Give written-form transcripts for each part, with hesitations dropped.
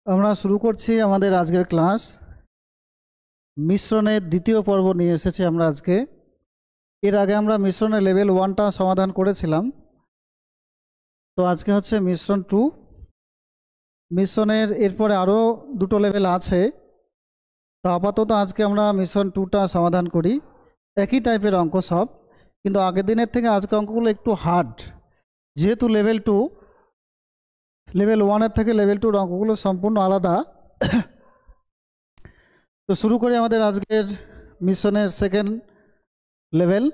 আমরা শুরু করছি আমাদের আজকের ক্লাস। মিশ্রণের দ্বিতীয় পর্ব নিয়ে এসেছি আমরা আজকে। এর আগে আমরা মিশ্রণের লেভেল 1টা সমাধান করেছিলাম, তো আজকে হচ্ছে মিশ্রণ 2। মিশ্রণের এরপরে আরও দুটো লেভেল আছে, তো আপাতত আজকে আমরা মিশ্রণ 2টা সমাধান করি। একই টাইপের অঙ্ক সব, কিন্তু আগের দিনের থেকে আজকে অঙ্কগুলো একটু হার্ড, যেহেতু লেভেল 2। লেভেল 1-এর থেকে লেভেল 2-র অঙ্কগুলো সম্পূর্ণ আলাদা। তো শুরু করি আমাদের আজকের মিশ্রণের সেকেন্ড লেভেল।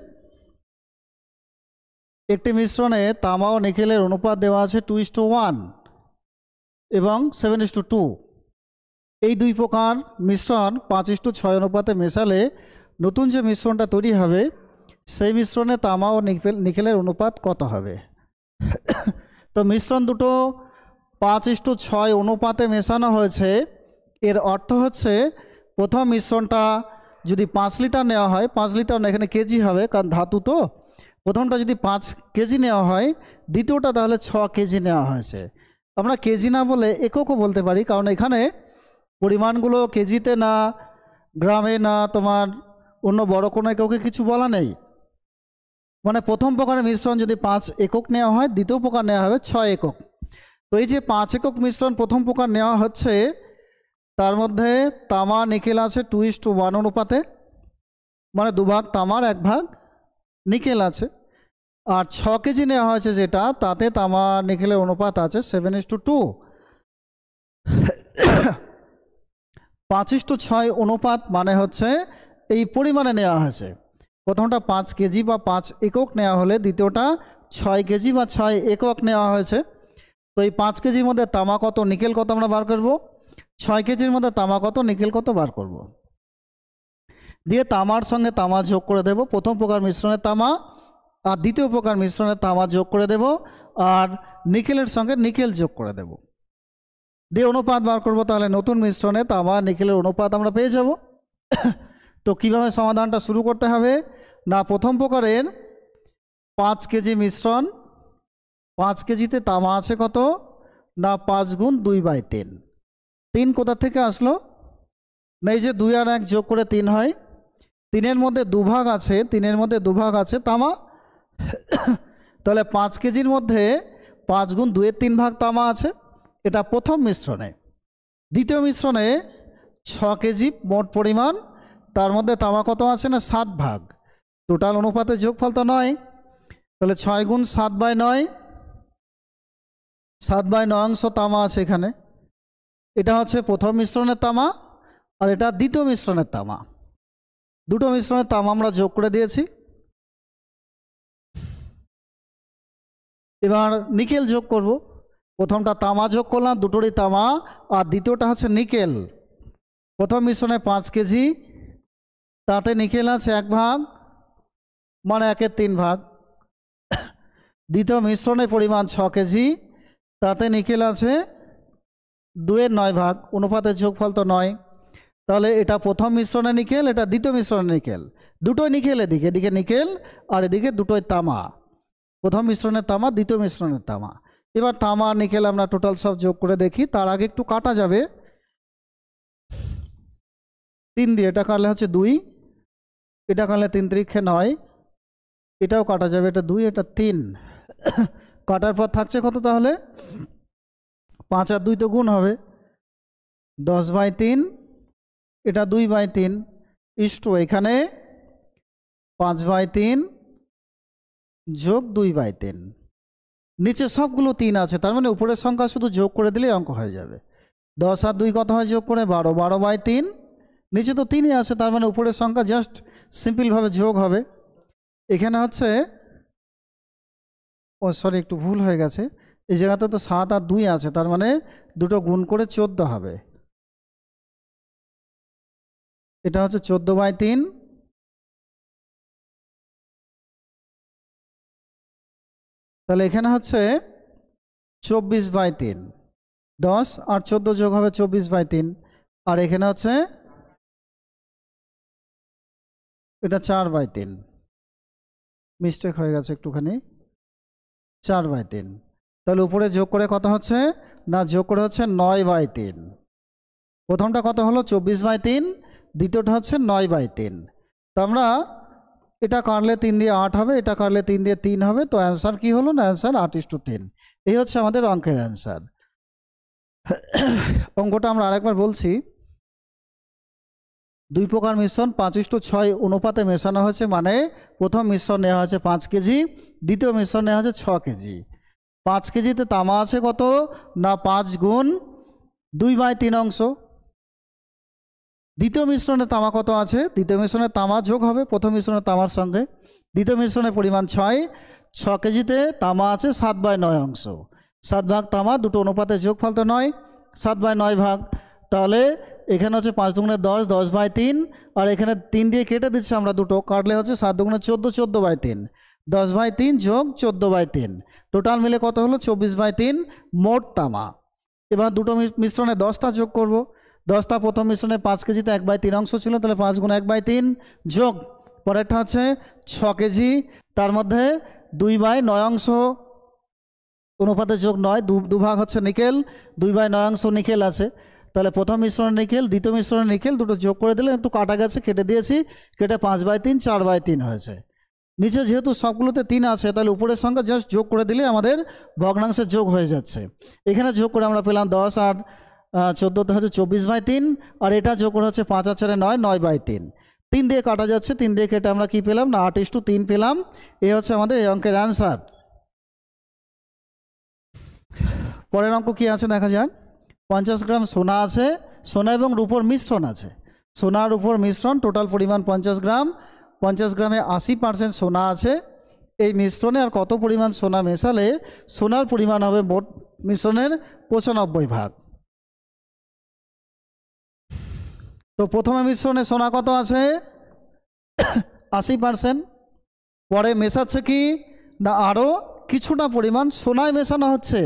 একটি মিশ্রণে তামা ও নিকেলের অনুপাত দেওয়া আছে 2:1 এবং 7:2। এই দুই প্রকার মিশ্রণ 5:6 অনুপাতে মেশালে নতুন যে মিশ্রণটা তৈরি হবে সেই মিশ্রণে তামা ও নিকেলের অনুপাত কত হবে? তো মিশ্রণ দুটো 5:6 অনুপাতে মেশানো হয়েছে। এর অর্থ হচ্ছে প্রথম মিশ্রণটা যদি 5 লিটার নেওয়া হয়, 5 লিটার না, এখানে কেজি হবে কারণ ধাতু তো। প্রথমটা যদি 5 কেজি নেওয়া হয়, দ্বিতীয়টা তাহলে 6 কেজি নেওয়া হয়েছে। আমরা কেজি না বলে এককও বলতে পারি, কারণ এখানে পরিমাণগুলো কেজিতে না, গ্রামে না, তোমার অন্য বড় কোনো এককে কিছু বলা নেই। মানে প্রথম প্রকারের মিশ্রণ যদি 5 একক নেওয়া হয়, দ্বিতীয় প্রকার নেওয়া হবে 6 একক। তো এই যে 5 একক মিশ্রণ প্রথম প্রকার নেওয়া হচ্ছে, তার মধ্যে তামা নিকেল আছে 2:1 অনুপাতে, মানে 2 ভাগ তামার 1 ভাগ নিকেল আছে। আর 6 কেজি নেওয়া হয়েছে যেটা, তাতে তামা নিকেলের অনুপাত আছে 7:2। 5:6 অনুপাত মানে হচ্ছে এই পরিমাণে নেওয়া হয়েছে। প্রথমটা 5 কেজি বা 5 একক নেওয়া হলে দ্বিতীয়টা 6 কেজি বা 6 একক নেওয়া হয়েছে। তো এই 5 কেজির মধ্যে তামা কত, নিকেল কত আমরা বার করব। 6 কেজির মধ্যে তামা কত, নিকেল কত বার করব। দিয়ে তামার সঙ্গে তামা যোগ করে দেব। প্রথম প্রকার মিশ্রণের তামা আর দ্বিতীয় প্রকার মিশ্রণের তামা যোগ করে দেব, আর নিকেলের সঙ্গে নিকেল যোগ করে দেব। দিয়ে অনুপাত বার করব। তাহলে নতুন মিশ্রণে তামা নিকেলের অনুপাত আমরা পেয়ে যাব। তো কিভাবে সমাধানটা শুরু করতে হবে না, প্রথম প্রকারের 5 কেজি মিশ্রণ, 5 কেজিতে তামা আছে কত না 5 গুণ 2/3। 3 কোথা থেকে আসলো না, এই যে 2 আর 1 যোগ করে 3 হয়। 3-এর মধ্যে 2 ভাগ আছে, 3-এর মধ্যে 2 ভাগ আছে তামা। তাহলে 5 কেজির মধ্যে 5 গুণ 2/3 ভাগ তামা আছে। এটা প্রথম মিশ্রণে। দ্বিতীয় মিশ্রণে 6 কেজি মোট পরিমাণ, তার মধ্যে তামা কত আছে না 7 ভাগ। টোটাল অনুপাতের যোগফল তো 9, তাহলে 6 গুণ 7/9, 7/9 অংশ তামা আছে এখানে। এটা হচ্ছে প্রথম মিশ্রণের তামা, আর এটা দ্বিতীয় মিশ্রণের তামা। দুটো মিশ্রণের তামা আমরা যোগ করে দিয়েছি। এবার নিকেল যোগ করব। প্রথমটা তামা যোগ করলাম, দুটোরই তামা, আর দ্বিতীয়টা হচ্ছে নিকেল। প্রথম মিশ্রণে 5 কেজি, তাতে নিকেল আছে 1 ভাগ, মানে 1/3 ভাগ। দ্বিতীয় মিশ্রণের পরিমাণ 6 কেজি, তাতে নিকেল আছে 2/9 ভাগ। অনুপাতের যোগফল তো 9। তাহলে এটা প্রথম মিশ্রণে নিকেল, এটা দ্বিতীয় মিশ্রণে নিকেল। দুটোই নিকেল, এদিকে এদিকে নিকেল, আর এদিকে দুটোই তামা। প্রথম মিশ্রণের তামা, দ্বিতীয় মিশ্রণের তামা। এবার তামা নিকেল আমরা টোটাল সব যোগ করে দেখি। তার আগে একটু কাটা যাবে। 3 দিয়ে এটা কাটলে হচ্ছে 2, এটা কাটলে 3 3 9, এটাও কাটা যাবে। এটা 2, এটা 3। কাটার পর থাকছে কত তাহলে? 5 আর 2 তো গুণ হবে, 10/3। এটা 2/3 ইস্টু এখানে 5/3 যোগ 2/3। নিচে সবগুলো 3 আছে, তার মানে উপরের সংখ্যা শুধু যোগ করে দিলেই অঙ্ক হয়ে যাবে। 10 আর 2 কত হয় যোগ করে? 12, 12/3। নিচে তো 3ই আছে, তার মানে উপরের সংখ্যা জাস্ট সিম্পলভাবে যোগ হবে। এখানে হচ্ছে, ও সরি একটু ভুল হয়ে গেছে, এই জায়গাতে তো 7 আর 2 আছে, তার মানে দুটো গুণ করে 14 হবে। এটা হচ্ছে 14/3। তাহলে এখানে হচ্ছে 24/3। 10 আর 14 যোগ হবে 24/3। আর এখানে হচ্ছে এটা 4/3, মিস্টেক হয়ে গেছে একটুখানি, 4/3। তাহলে উপরে যোগ করে কত হচ্ছে না, যোগ করে হচ্ছে 9/3। প্রথমটা কত হলো 24/3, দ্বিতীয়টা হচ্ছে 9/3। তো আমরা এটা কাটলে 3 দিয়ে 8 হবে, এটা কাটলে 3 দিয়ে 3 হবে। তো অ্যান্সার কি হলো না, অ্যান্সার 8:3। এই হচ্ছে আমাদের অঙ্কের অ্যান্সার। অঙ্কটা আমরা আরেকবার বলছি। দুই প্রকার মিশ্রণ 5:6 অনুপাতে মেশানো হয়েছে, মানে প্রথম মিশ্রণ নেওয়া হয়েছে 5 কেজি, দ্বিতীয় মিশ্রণ নেওয়া হয়েছে 6 কেজি। 5 কেজিতে তামা আছে কত না 5 গুণ 2/3 অংশ। দ্বিতীয় মিশ্রণে তামা কত আছে, দ্বিতীয় মিশ্রণে তামা যোগ হবে প্রথম মিশ্রণে তামার সঙ্গে। দ্বিতীয় মিশ্রণের পরিমাণ 6 কেজিতে তামা আছে 7/9 অংশ। 7 ভাগ তামা, দুটো অনুপাতে যোগফল তো 9, 7/9 ভাগ। তাহলে এখানে হচ্ছে 5 দুগুণে 10, 10/3, আর এখানে 3 দিয়ে কেটে দিচ্ছি আমরা, দুটো কাটলে হচ্ছে 7 দুগুণে 14, 14/3, 10/3 যোগ 14/3, টোটাল মিলে কত হলো 24/3 মোট তামা। এবার দুটো মিশ্রণে 10টা যোগ করব। 10টা প্রথম মিশ্রণে 5 কেজিতে 1/3 অংশ ছিল, তাহলে 5 গুণ 1/3 যোগ পরেরটা হচ্ছে 6 কেজি, তার মধ্যে 2/9 অংশ অনুপাতে যোগ 9, দুভাগ হচ্ছে নিকেল, 2/9 অংশ নিকেল আছে। তাহলে প্রথম মিশ্রণে নিকেল, দ্বিতীয় মিশ্রণে নিকেল, দুটো যোগ করে দিলে একটু কাটা গেছে, কেটে দিয়েছি, কেটে 5/3 4/3 হয়েছে। নিচে যেহেতু সবগুলোতে 3 আছে, তাহলে উপরের সঙ্গে জাস্ট যোগ করে দিলে আমাদের ভগ্নাংশের যোগ হয়ে যাচ্ছে। এখানে যোগ করে আমরা পেলাম 10 আর 14 হচ্ছে 24/3, আর এটা যোগ করে হচ্ছে 5 আর 4 9, 9/3। 3 দিয়ে কাটা যাচ্ছে, 3 দিয়ে কেটে আমরা কি পেলাম না 8:3 পেলাম। এই হচ্ছে আমাদের এই অঙ্কের অ্যান্সার। পরের অঙ্ক কি আছে দেখা যাক। 50 গ্রাম সোনা আছে, সোনা এবং রূপোর মিশ্রণ আছে। সোনা আর রূপোর মিশ্রণ, টোটাল পরিমাণ 50 গ্রাম। 50 গ্রামে 80% সোনা আছে। এই মিশ্রণে আর কত পরিমাণ সোনা মেশালে সোনার পরিমাণ হবে মোট মিশ্রণের 95 ভাগ। তো প্রথমে মিশ্রণে সোনা কত আছে 80%। পরে মেশাচ্ছে কি না আরও কিছুটা পরিমাণ সোনায় মেশানো হচ্ছে।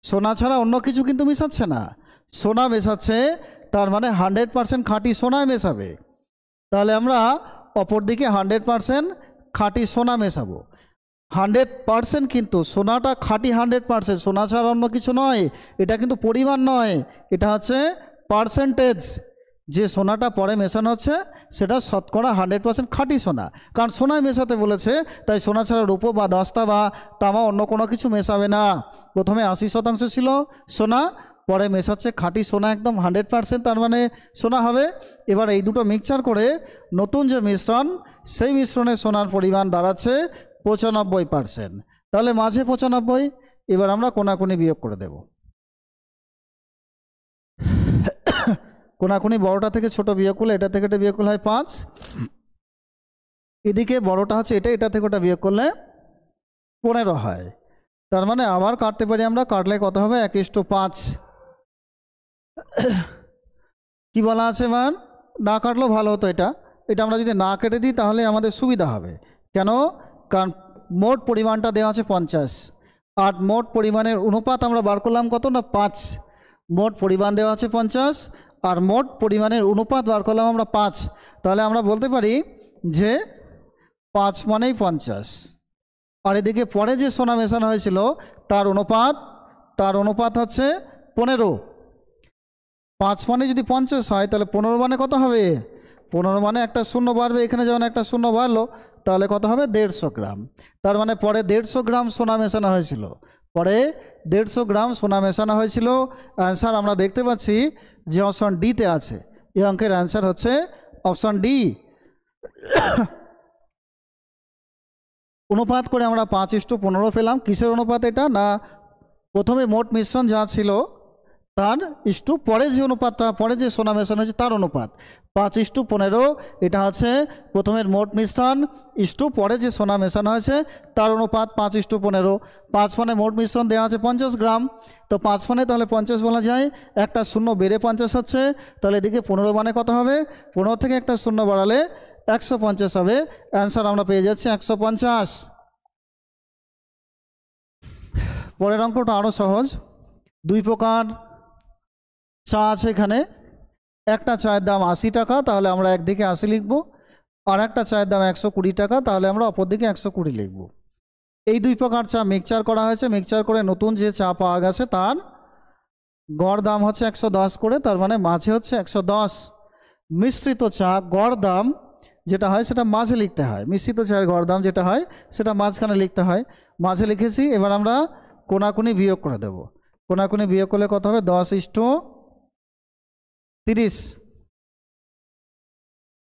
সোনা ছাড়া অন্য কিছু কিন্তু মেশাচ্ছে না, সোনা মেশাচ্ছে, তার মানে 100% খাঁটি সোনায় মেশাবে। তাহলে আমরা অপর দিকে 100% খাঁটি সোনা মেশাবো। 100% কিন্তু সোনাটা খাঁটি 100%, সোনা ছাড়া অন্য কিছু নয়। এটা কিন্তু পরিমাণ নয়, এটা হচ্ছে পার্সেন্টেজ। যে সোনাটা পরে মেশানো হচ্ছে সেটা শতকরা 100% খাঁটি সোনা, কারণ সোনায় মেশাতে বলেছে, তাই সোনা ছাড়া রূপো বা দস্তা বা তামা অন্য কোনো কিছু মেশাবে না। প্রথমে 80% ছিল সোনা, পরে মেশাচ্ছে খাঁটি সোনা, একদম 100%, তার মানে সোনা হবে। এবার এই দুটো মিক্সচার করে নতুন যে মিশ্রণ, সেই মিশ্রণে সোনার পরিমাণ দাঁড়াচ্ছে 95%। তাহলে মাঝে 95, এবার আমরা কোনাকুনি বিয়োগ করে দেব। কোনাকুনি বড়টা থেকে ছোট বিয়োগ করলে, এটা থেকে এটা বিয়োগ করলে হয় 5, এদিকে বড়টা হচ্ছে এটা, এটা থেকে ওটা বিয়োগ করলে 15 হয়। তার মানে আবার কাটতে পারি আমরা, কাটলে কত হবে 1:5। কি বলা আছে এবার, না কাটলেও ভালো হতো। এটা আমরা যদি না কেটে দিই তাহলে আমাদের সুবিধা হবে। কেন, কারণ মোট পরিমাণটা দেওয়া আছে 50, আর মোট পরিমাণের অনুপাত আমরা বার করলাম কত না 5। মোট পরিমাণ দেওয়া আছে 50, আর মোট পরিমাণের অনুপাত বার করলাম আমরা 5। তাহলে আমরা বলতে পারি যে 5 মানেই 50। আর এদিকে পরে যে সোনা মেশানো হয়েছিল তার অনুপাত হচ্ছে 15। 5 মানে যদি 50 হয়, তাহলে 15 মানে কত হবে, 15 মানে একটা শূন্য বাড়বে, এখানে যখন একটা শূন্য বাড়লো তাহলে কত হবে 150 গ্রাম। তার মানে পরে 150 গ্রাম সোনা মেশানো হয়েছিল, পরে 150 গ্রাম সোনা মেশানো হয়েছিল। অ্যান্সার আমরা দেখতে পাচ্ছি যে অপশন ডিতে আছে। এই অঙ্কের অ্যান্সার হচ্ছে অপশন ডি। অনুপাত করে আমরা 5:15 পেলাম। কিসের অনুপাত এটা না, প্রথমে মোট মিশ্রণ যা ছিল তার ইস্টু পরে যে অনুপাতটা, পরে যে সোনা মেশানো হয়েছে তার অনুপাত 5:15। এটা হচ্ছে প্রথমের মোট মিশ্রণ ইস্টু পরে যে সোনা মেশানো হয়েছে তার অনুপাত 5:15। 5 মানে মোট মিশ্রণ দেওয়া আছে 50 গ্রাম, তো 5 মানে তাহলে 50 বলা যায়, একটা শূন্য বেড়ে 50 হচ্ছে, তাহলে এদিকে 15 মানে কত হবে, 15 থেকে একটা শূন্য বাড়ালে 150 হবে। অ্যান্সার আমরা পেয়ে যাচ্ছি 150। পরের অঙ্কটা আরও সহজ। 2 প্রকার চা আছে এখানে। একটা চায়ের দাম 80 টাকা, তাহলে আমরা একদিকে 80 লিখব, আর একটা চায়ের দাম 120 টাকা, তাহলে আমরা অপর দিকে 120 লিখব। এই 2 প্রকার চা মিক্সচার করা হয়েছে, মিক্সচার করে নতুন যে চা পাওয়া গেছে তার গড় দাম হচ্ছে 110 করে, তার মানে মাঝে হচ্ছে 110। মিশ্রিত চা গড় দাম যেটা হয় সেটা মাঝে লিখতে হয়, মিশ্রিত চায়ের গড় দাম যেটা হয় সেটা মাঝখানে লিখতে হয়। মাঝে লিখেছি, এবার আমরা কোনাকুনি বিয়োগ করে দেব। কোনাকুনি বিয়োগ করলে কত হবে? 10:30।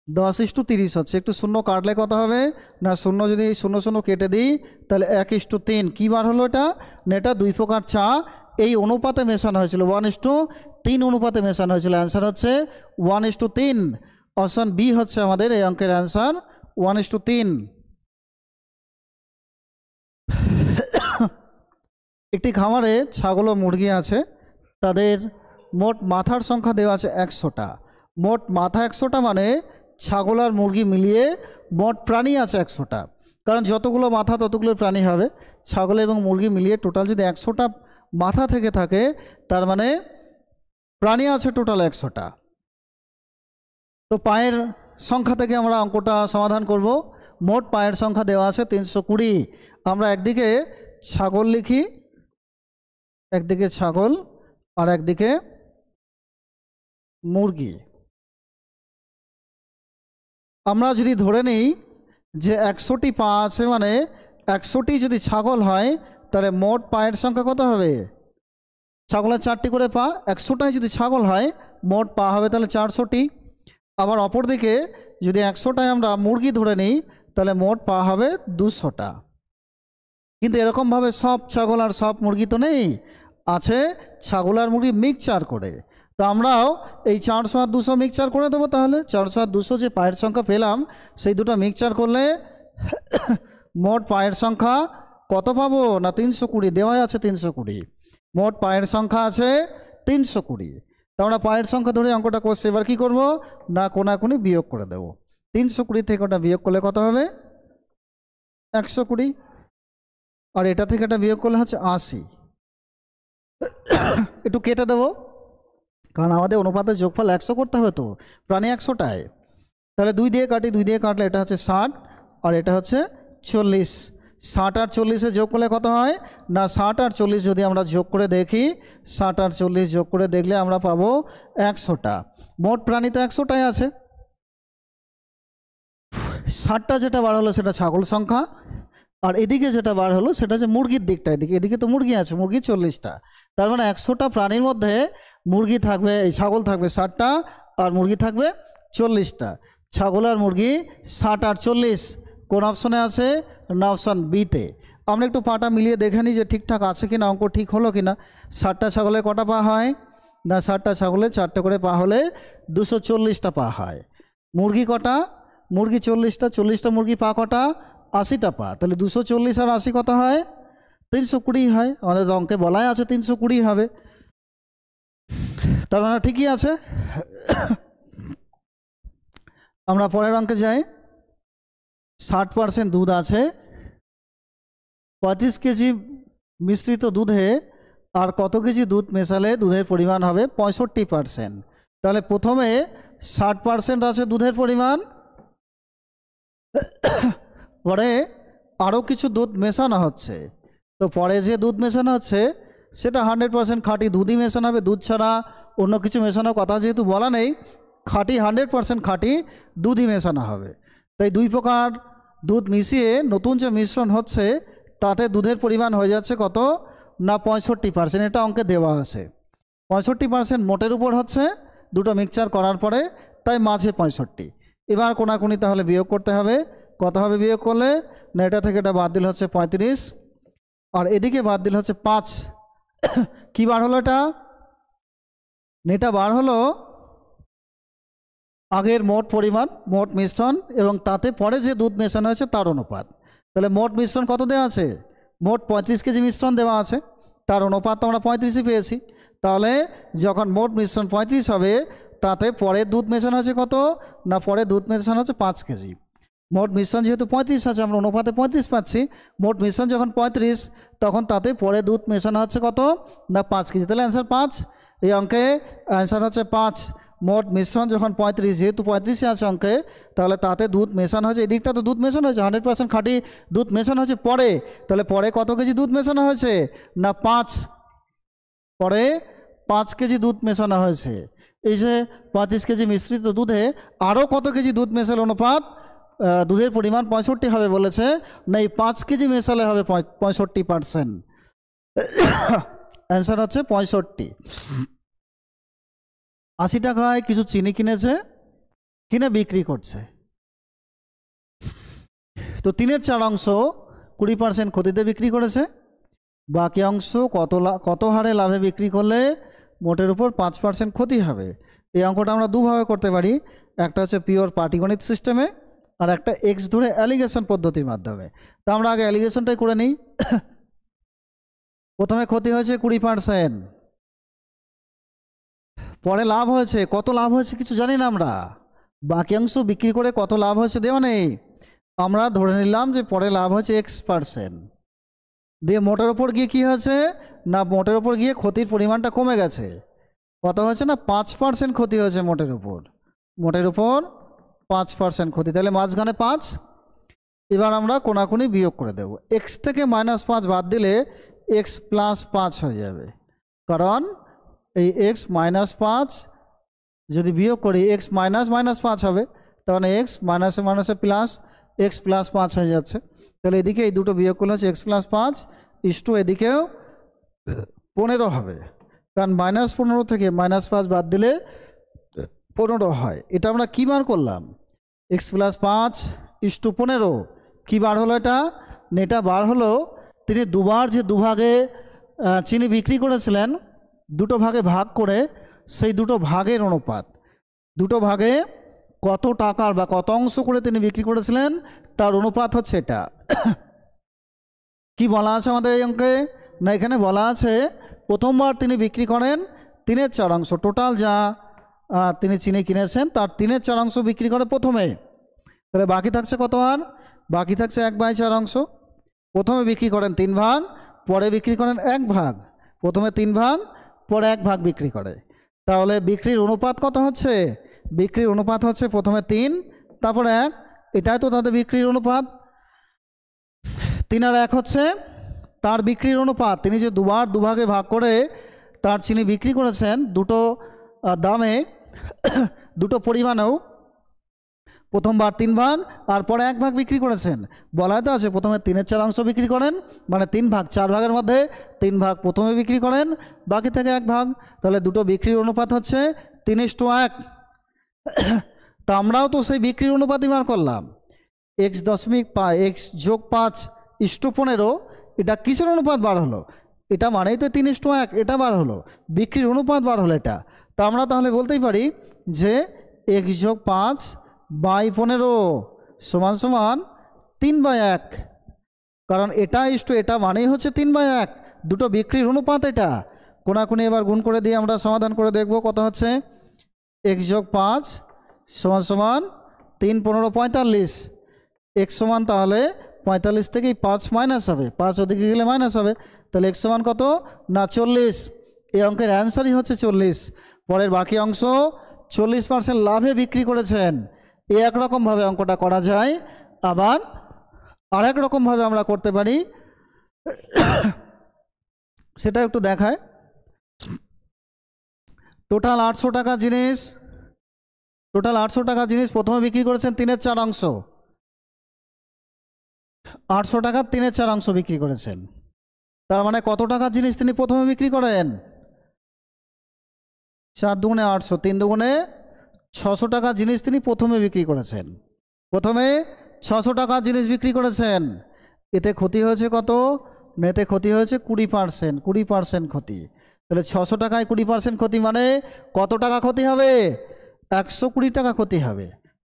10:30 হচ্ছে। একটু শূন্য কাটলে কত হবে না, শূন্য যদি শূন্য শূন্য কেটে দিই তাহলে 1:3। কী বার হলো এটা না, এটা দুই প্রকার চা এই অনুপাতে মেশানো হয়েছিল, 1:3 অনুপাতে মেশানো হয়েছিল। অ্যান্সার হচ্ছে 1:3। অপশান বি হচ্ছে আমাদের এই অঙ্কের অ্যান্সার, 1:3। একটি খামারে ছাগল ও মুরগি আছে, তাদের মোট মাথার সংখ্যা দেওয়া আছে 100টা। মোট মাথা 100টা মানে ছাগল আর মুরগি মিলিয়ে মোট প্রাণী আছে 100টা, কারণ যতগুলো মাথা ততগুলো প্রাণী হবে। ছাগল এবং মুরগি মিলিয়ে টোটাল যদি 100টা মাথা থেকে থাকে, তার মানে প্রাণী আছে টোটাল 100টা। তো পায়ের সংখ্যা থেকে আমরা অঙ্কটা সমাধান করব। মোট পায়ের সংখ্যা দেওয়া আছে 320। আমরা একদিকে ছাগল লিখি, একদিকে ছাগল আর একদিকে মুরগি। আমরা যদি ধরে নিই যে 100টি পা আছে, মানে 100টি যদি ছাগল হয় তাহলে মোট পায়ের সংখ্যা কত হবে? ছাগলের 4টি করে পা, 100টায় যদি ছাগল হয় মোট পা হবে তাহলে 400টি। আবার অপরদিকে যদি 100টায় আমরা মুরগি ধরে নিই তাহলে মোট পা হবে 200টা। কিন্তু এরকমভাবে সব ছাগল আর সব মুরগি তো নেই, আছে ছাগল আর মুরগি মিক্সচার করে। তো আমরাও এই 400 আর 200 মিক্সচার করে দেবো। তাহলে 400 আর 200 যে পায়ের সংখ্যা পেলাম সেই দুটো মিক্সচার করলে মোট পায়ের সংখ্যা কত পাবো না 320 দেওয়া আছে 320। মোট পায়ের সংখ্যা আছে 320। তো আমরা পায়ের সংখ্যা ধরে অঙ্কটা করছি। এবার কী করবো না কোনাকুনি বিয়োগ করে দেবো। 320 থেকে ওটা বিয়োগ করলে কত হবে? 120। আর এটা থেকে এটা বিয়োগ করলে হচ্ছে 80। একটু কেটে দেবো, কারণ আমাদের অনুপাতের যোগফল 100 করতে হবে, তো প্রাণী 100টায়। তাহলে 2 দিয়ে কাটি, 2 দিয়ে কাটলে এটা হচ্ছে 60 আর এটা হচ্ছে 40। 60 আর 40-এ যোগ করলে কত হয় না 60 আর 40 যদি আমরা যোগ করে দেখি, 60 আর 40 যোগ করে দেখলে আমরা পাবো 100টা। মোট প্রাণী তো 100টাই আছে। 60টা যেটা বার হলো সেটা ছাগল সংখ্যা, আর এদিকে যেটা বার হলো সেটা যে মুরগির দিকটা, এদিকে তো মুরগি আছে, মুরগি 40টা। তার মানে 100টা প্রাণীর মধ্যে মুরগি থাকবে, এই ছাগল থাকবে 60টা আর মুরগি থাকবে 40টা। ছাগল আর মুরগি 60 আর 40 কোন অপশনে আছে না অপশান বিতে। আমরা একটু পাটা মিলিয়ে দেখে নিই যে ঠিকঠাক আছে কিনা, অঙ্ক ঠিক হলো কিনা। 60টা ছাগলে কটা পা হয় না 60টা ছাগলে 4টে করে পা হলে 240টা পা হয়। মুরগি কটা? মুরগি 40টা, 40টা মুরগি পা কটা? 80টা পা। তাহলে 240 আর 80 কত হয়? 320 হয়। আমাদের অঙ্কে বলাই আছে 320 হবে, তার মানে ঠিকই আছে। আমরা পরের অঙ্কে যাই। 60% দুধ আছে, 35 কেজি মিশ্রিত দুধে আর কত কেজি দুধ মেশালে দুধের পরিমাণ হবে 65%। তাহলে প্রথমে 60% আছে দুধের পরিমাণ, পরে আরও কিছু দুধ মেশানো হচ্ছে। তো পরে যে দুধ মেশানো হচ্ছে সেটা 100% খাঁটি দুধই মেশানো হবে, দুধ ছাড়া অন্য কিছু মেশানোর কথা যেহেতু বলা নেই, খাঁটি 100% খাঁটি দুধই মেশানো হবে। তাই দুই প্রকার দুধ মিশিয়ে নতুন যে মিশ্রণ হচ্ছে তাতে দুধের পরিমাণ হয়ে যাচ্ছে কত না 65%। এটা অঙ্কে দেওয়া আছে। 65% মোটের উপর হচ্ছে দুটো মিক্সচার করার পরে, তাই মাঝে 65। এবার কোনাকুনি তাহলে বিয়োগ করতে হবে। কত হবে বিয়োগ করলে না এটা থেকে এটা বাদ দিলে হচ্ছে 35 আর এদিকে বাদ দিলে হচ্ছে 5। কি বার হলো এটা বার হলো আগের মোট পরিমাণ, মোট মিশ্রণ এবং তাতে পরে যে দুধ মেশানো হয়েছে তার অনুপাত। তাহলে মোট মিশ্রণ কত দেওয়া আছে? মোট 35 কেজি মিশ্রণ দেওয়া আছে, তার অনুপাত তো আমরা 35ই পেয়েছি। তাহলে যখন মোট মিশ্রণ 35 হবে তাতে পরে দুধ মেশানো হচ্ছে কত না পরে দুধ মেশানো হচ্ছে 5 কেজি। মোট মিশ্রণ যেহেতু 35 আছে আমরা অনুপাতে 35 পাচ্ছি, মোট মিশ্রণ যখন 35 তখন তাতে পরে দুধ মেশানো হচ্ছে কত না 5 কেজি। তাহলে অ্যান্সার 5। এই অঙ্কে অ্যান্সার হচ্ছে 5। মোট মিশ্রণ যখন 35, যেহেতু 35 আছে অঙ্কে, তাহলে তাতে দুধ মেশানো হয়েছে, এই দিকটা তো দুধ মেশানো হয়েছে 100% খাঁটি দুধ মেশানো হয়েছে পরে। তাহলে পরে কত কেজি দুধ মেশানো হয়েছে না 5, পরে 5 কেজি দুধ মেশানো হয়েছে, এই যে 35 কেজি মিশ্রিত দুধে আরও কত কেজি দুধ মেশালে অনুপাত দুধের পরিমাণ 65 হবে বলেছে, না এই 5 কেজি মেশালে হবে 65%। অ্যান্সার হচ্ছে 65। 80 টাকায় কিছু চিনি কিনেছে, কিনে বিক্রি করছে। তো 3/4 অংশ 20% ক্ষতিতে বিক্রি করেছে, বাকি অংশ কত হারে লাভে বিক্রি করলে মোটের উপর 5% ক্ষতি হবে। এই অঙ্কটা আমরা দুভাবে করতে পারি, একটা হচ্ছে পিওর পাটিগণিত সিস্টেমে, আর একটা এক্স ধরে অ্যালিগেশন পদ্ধতির মাধ্যমে। তো আমরা আগে অ্যালিগেশনটাই করে নিই। প্রথমে ক্ষতি হয়েছে 20%, পরে লাভ হয়েছে, কত লাভ হয়েছে কিছু জানি না আমরা, বাকি অংশ বিক্রি করে কত লাভ হয়েছে দেওয়া নেই, আমরা ধরে নিলাম যে পরে লাভ হয়েছে X%। দিয়ে মোটের ওপর গিয়ে কী হয়েছে না, মোটের ওপর গিয়ে ক্ষতির পরিমাণটা কমে গেছে, কত হয়েছে না 5% ক্ষতি হয়েছে মোটের উপর 5% ক্ষতি, তাহলে মাঝখানে 5। এবার আমরা কোনাকুনি বিয়োগ করে দেব, x থেকে -5 বাদ দিলে x + 5 হয়ে যাবে, কারণ এই x -5 যদি বিয়োগ করি x -5 হবে, তখন x মাইনাসে মাইনাসে প্লাস x + 5 হয়ে যাচ্ছে। তাহলে এদিকে এই দুটো বিয়োগ করলে হচ্ছে x + 5 = এদিকেও 15 হবে, কারণ -15 থেকে -5 বাদ দিলে 15 হয়। এটা আমরা কী বার করলাম, x + 5 = 15। কী বার হলো এটা, এটা বার হলো তিনি দুবার যে দুভাগে চিনি বিক্রি করেছিলেন, দুটো ভাগে ভাগ করে সেই দুটো ভাগের অনুপাত, দুটো ভাগে কত টাকার বা কত অংশ করে তিনি বিক্রি করেছিলেন তার অনুপাত হচ্ছে এটা। কি বলা আছে আমাদের এই অঙ্কে, না এখানে বলা আছে প্রথমবার তিনি বিক্রি করেন 3/4 অংশ, টোটাল যা তিনি চিনি কিনেছেন তার 3/4 অংশ বিক্রি করে প্রথমে, তাহলে বাকি থাকছে কত, আর বাকি থাকছে 1/4 অংশ। প্রথমে বিক্রি করেন 3 ভাগ, পরে বিক্রি করেন 1 ভাগ, প্রথমে 3 ভাগ পরে 1 ভাগ বিক্রি করে, তাহলে বিক্রির অনুপাত কত হচ্ছে, বিক্রির অনুপাত হচ্ছে প্রথমে 3 তারপরে 1, এটাই তো তাদের বিক্রির অনুপাত। 3 আর 1 হচ্ছে তার বিক্রির অনুপাত, তিনি যে দুবার দুভাগে ভাগ করে তার চিনি বিক্রি করেছেন দুটো দামে দুটো পরিমাণেও, প্রথমবার 3 ভাগ আর পরে 1 ভাগ বিক্রি করেছেন, বলাই তো আছে প্রথমে 3/4 অংশ বিক্রি করেন, মানে 3 ভাগ, 4 ভাগের মধ্যে 3 ভাগ প্রথমে বিক্রি করেন, বাকি থেকে 1 ভাগ, তাহলে দুটো বিক্রির অনুপাত হচ্ছে 3:1। তা আমরাও তো সেই বিক্রির অনুপাতই বার করলাম, x + 5 = 15, এটা কিসের অনুপাত বার হলো, এটা মানেই তো 3:1, এটা বার হলো বিক্রির অনুপাত বার হলো এটা। তা আমরা তাহলে বলতেই পারি যে x + 5 / 15 = 3/1, কারণ এটা এটা মানেই হচ্ছে 3/1, দুটো বিক্রির অনুপাত এটা। কোনাকুনি এবার গুণ করে দিয়ে আমরা সমাধান করে দেখব কত হচ্ছে, x + 5 = 3 15 45, x সমান তাহলে 45 থেকে 5 মাইনাস হবে, 5 ওদিকে গেলে মাইনাস হবে, তাহলে x সমান কত না 40। এই অঙ্কের অ্যান্সারই হচ্ছে 40। পরের বাকি অংশ 40% লাভে বিক্রি করেছেন। এই একরকমভাবে অঙ্কটা করা যায়, আবার আরেক রকমভাবে আমরা করতে পারি, সেটা একটু দেখায়। টোটাল 800 টাকা জিনিস, প্রথমে বিক্রি করেছেন 3/4 অংশ, 800 টাকার 3/4 অংশ বিক্রি করেছেন, তার মানে কত টাকার জিনিস তিনি প্রথমে বিক্রি করেন, 4 দুগুণে 800, 3 দুগুণে 600 টাকার জিনিস তিনি প্রথমে বিক্রি করেছেন, প্রথমে 600 টাকার জিনিস বিক্রি করেছেন। এতে ক্ষতি হয়েছে কত, এতে ক্ষতি হয়েছে 20% ক্ষতি। তাহলে 600 টাকায় 20% ক্ষতি মানে কত টাকা ক্ষতি হবে, 120 টাকা ক্ষতি হবে,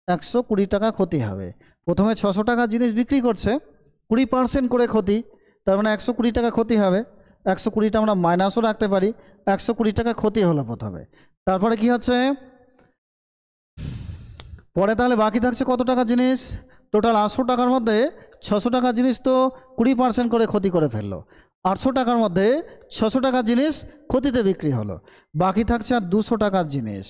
120 টাকা ক্ষতি হবে। প্রথমে 600 টাকার জিনিস বিক্রি করছে, 20% করে ক্ষতি, তার মানে 120 টাকা ক্ষতি হবে। 120টা আমরা মাইনাসও রাখতে পারি, 120 টাকা ক্ষতি হলো প্রথমে। তারপরে কি হচ্ছে, পরে তাহলে বাকি থাকছে কত টাকা জিনিস, টোটাল 800 টাকার মধ্যে 600 টাকার জিনিস তো 20% করে ক্ষতি করে ফেললো, 800 টাকার মধ্যে 600 টাকার জিনিস ক্ষতিতে বিক্রি হলো, বাকি থাকছে আর 200 টাকার জিনিস।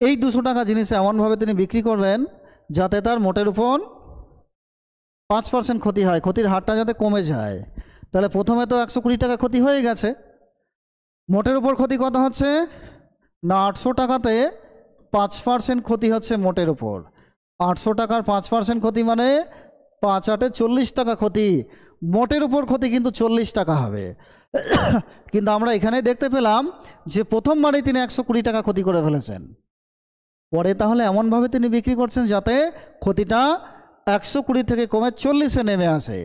এই 200 টাকা জিনিস এমনভাবে তিনি বিক্রি করবেন যাতে তার মোটের উপর 5% ক্ষতি হয়, ক্ষতির হারটা যাতে কমে যায়। তাহলে প্রথমে তো 120 টাকা ক্ষতি হয়ে গেছে, মোটের উপর ক্ষতি কত হচ্ছে না 800 টাকাতে 5% ক্ষতি হচ্ছে মোটের উপর। 800 টাকার 5% ক্ষতি মানে 5 8 40 টাকা ক্ষতি। মোটের উপর ক্ষতি কিন্তু 40 টাকা হবে। কিন্তু আমরা এখানে দেখতে পেলাম যে প্রথমবারে তিনি 120 টাকা ক্ষতি করে ফেলেছেন। পরে তাহলে এমনভাবে তিনি বিক্রি করছেন যাতে ক্ষতিটা 120 থেকে কমে 40-এ নেমে আসে।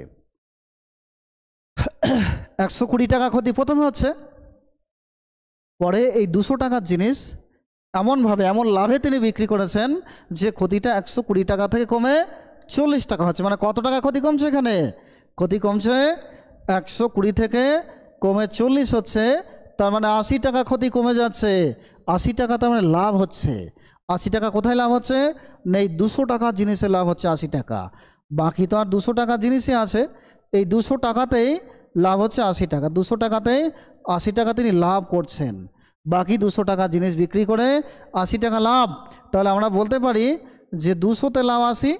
120 টাকা ক্ষতি প্রথমে হচ্ছে, পরে এই 200 টাকার জিনিস এমনভাবে এমন লাভে তিনি বিক্রি করেছেন যে ক্ষতিটা 120 টাকা থেকে কমে 40 টাকা হচ্ছে। মানে কত টাকা ক্ষতি কমছে এখানে? ক্ষতি কমছে 120 থেকে কমে 40 হচ্ছে, তার মানে 80 টাকা ক্ষতি কমে যাচ্ছে। 80 টাকা তার মানে লাভ হচ্ছে। 80 টাকা কোথায় লাভ হচ্ছে? নেই 200 টাকার জিনিসে লাভ হচ্ছে 80 টাকা। বাকি তো আর 200 টাকার জিনিসই আছে, এই 200 টাকাতেই লাভ হচ্ছে 80 টাকা। 200 টাকাতেই 80 টাকা তিনি লাভ করছেন। বাকি 200 টাকা জিনিস বিক্রি করে 80 টাকা লাভ। তাহলে আমরা বলতে পারি যে 200-তে লাভ 80,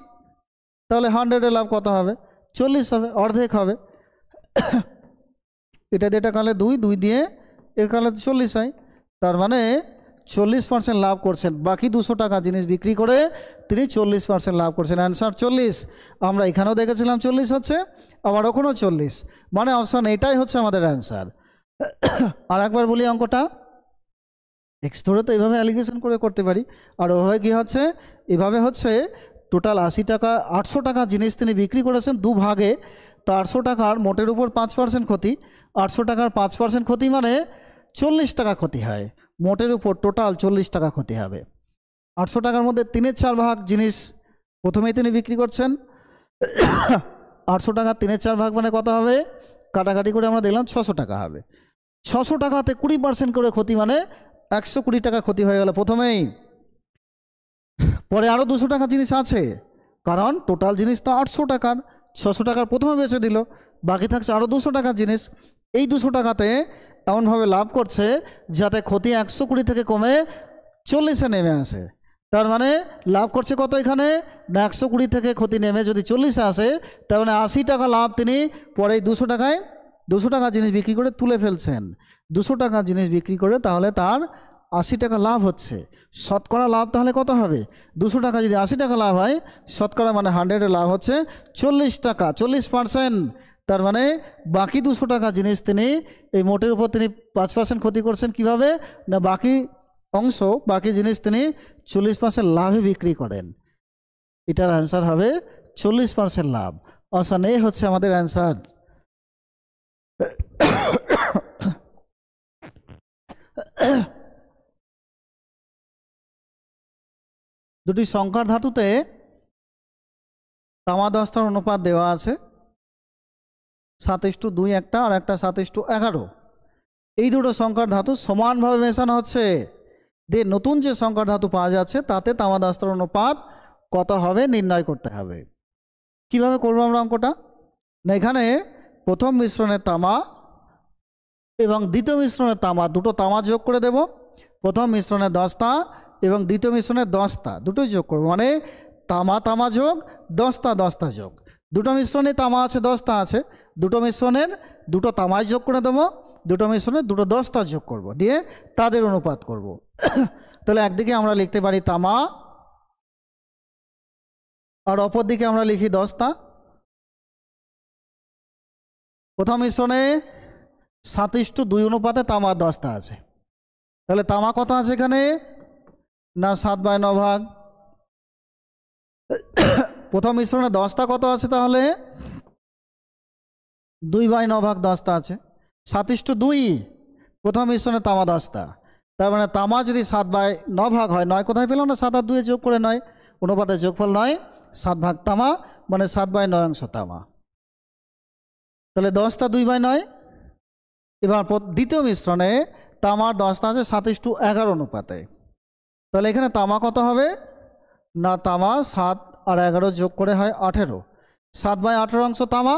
তাহলে 100-এ লাভ কত হবে? 40 হবে, অর্ধেক হবে। এটা দিয়ে এটা কালে 2, 2 দিয়ে এ কালে 40 হয়। তার মানে 40% লাভ করছেন। বাকি 200 টাকা জিনিস বিক্রি করে তিনি 40% লাভ করছেন। অ্যান্সার 40। আমরা এখানেও দেখেছিলাম 40 হচ্ছে, আবার ওখানেও 40, মানে অপশান এটাই হচ্ছে আমাদের অ্যান্সার। আর একবার বলি অঙ্কটা, এক্স ধরে তো এইভাবে অ্যালিগেশন করে করতে পারি, আর ওভাবে কী হচ্ছে, এভাবে হচ্ছে টোটাল 80 টাকা 800 টাকা জিনিস তিনি বিক্রি করেছেন দু ভাগে। তো 800 টাকার মোটের উপর 5% ক্ষতি, 800 টাকার 5% ক্ষতি মানে 40 টাকা ক্ষতি হয়। মোটের উপর টোটাল 40 টাকা ক্ষতি হবে। 800 টাকার মধ্যে 3/4 ভাগ জিনিস প্রথমেই তিনি বিক্রি করছেন। 800 টাকা 3/4 ভাগ মানে কত হবে? কাটাকাটি করে আমরা দেখলাম 600 টাকা হবে। 600 টাকাতে 20% করে ক্ষতি মানে 120 টাকা ক্ষতি হয়ে গেল প্রথমেই। পরে আরও 200 টাকার জিনিস আছে, কারণ টোটাল জিনিস তো 800 টাকার, 600 টাকার প্রথমে বেচে দিল, বাকি থাকছে আরও 200 টাকার জিনিস। এই 200 টাকাতে এমনভাবে লাভ করছে যাতে ক্ষতি 120 থেকে কমে 40-এ নেমে আসে। তার মানে লাভ করছে কত এখানে না 120 থেকে ক্ষতি নেমে যদি 40-এ আসে, তার মানে 80 টাকা লাভ তিনি পরে 200 টাকায় 200 টাকা জিনিস বিক্রি করে তুলে ফেলছেন। 200 টাকা জিনিস বিক্রি করে তাহলে তার 80 টাকা লাভ হচ্ছে। শতকরা লাভ তাহলে কত হবে? 200 টাকা যদি 80 টাকা লাভ হয়, শতকরা মানে 100-এ লাভ হচ্ছে 40 টাকা, 40%। তার মানে বাকি 200 টাকা জিনিস তিনি এই মোটের উপর তিনি 5% ক্ষতি করছেন। কিভাবে না বাকি অংশ বাকি জিনিস তিনি 40% লাভে বিক্রি করেন। এটার অ্যান্সার হবে 40% লাভ। অপশন এ হচ্ছে আমাদের অ্যান্সার। দুটি সংখ্যার ধাতুতে তামা দস্তার অনুপাত দেওয়া আছে 7:2 একটা, আর একটা 7:11। এই দুটো সংখ্যার ধাতু সমানভাবে মেশানো হচ্ছে, দিয়ে নতুন যে সংখ্যার ধাতু পাওয়া যাচ্ছে তাতে তামা দস্তার অনুপাত কত হবে নির্ণয় করতে হবে। কিভাবে করবো আমরা অঙ্কটা? না এখানে প্রথম মিশ্রণের তামা এবং দ্বিতীয় মিশ্রণের তামা, দুটো তামা যোগ করে দেব। প্রথম মিশ্রণের 10টা এবং দ্বিতীয় মিশ্রণের 10টা, দুটোই যোগ করবো, মানে তামা তামা যোগ 10টা 10টা যোগ। দুটো মিশ্রণে তামা আছে 10টা আছে, দুটো মিশ্রণের দুটো তামায় যোগ করে দেবো, দুটো মিশ্রণে দুটো 10টা যোগ করব, দিয়ে তাদের অনুপাত করব। তাহলে একদিকে আমরা লিখতে পারি তামা, আর অপর দিকে আমরা লিখি 10টা। প্রথম মিশ্রণে 7:2 অনুপাতে তামা 10টা আছে, তাহলে তামা কত আছে এখানে না 7/9 ভাগ। প্রথম মিশ্রণে 10টা কত আছে তাহলে 2/9 ভাগ 10টা আছে। 7:2 প্রথম মিশ্রণে তামা 10টা, তার মানে তামা যদি 7/9 ভাগ হয়, 9 কোথায় পেলাম না 7 আর 2 যোগ করে 9, অনুপাতের যোগফল 9, 7 ভাগ তামা মানে 7/9 অংশ তামা, তাহলে 10টা 2/9। এবার দ্বিতীয় মিশ্রণে তামার 10টা আছে 7:11 অনুপাতে, তাহলে এখানে তামা কত হবে না তামা 7 আর 11 যোগ করে হয় 18, 7/18 অংশ তামা।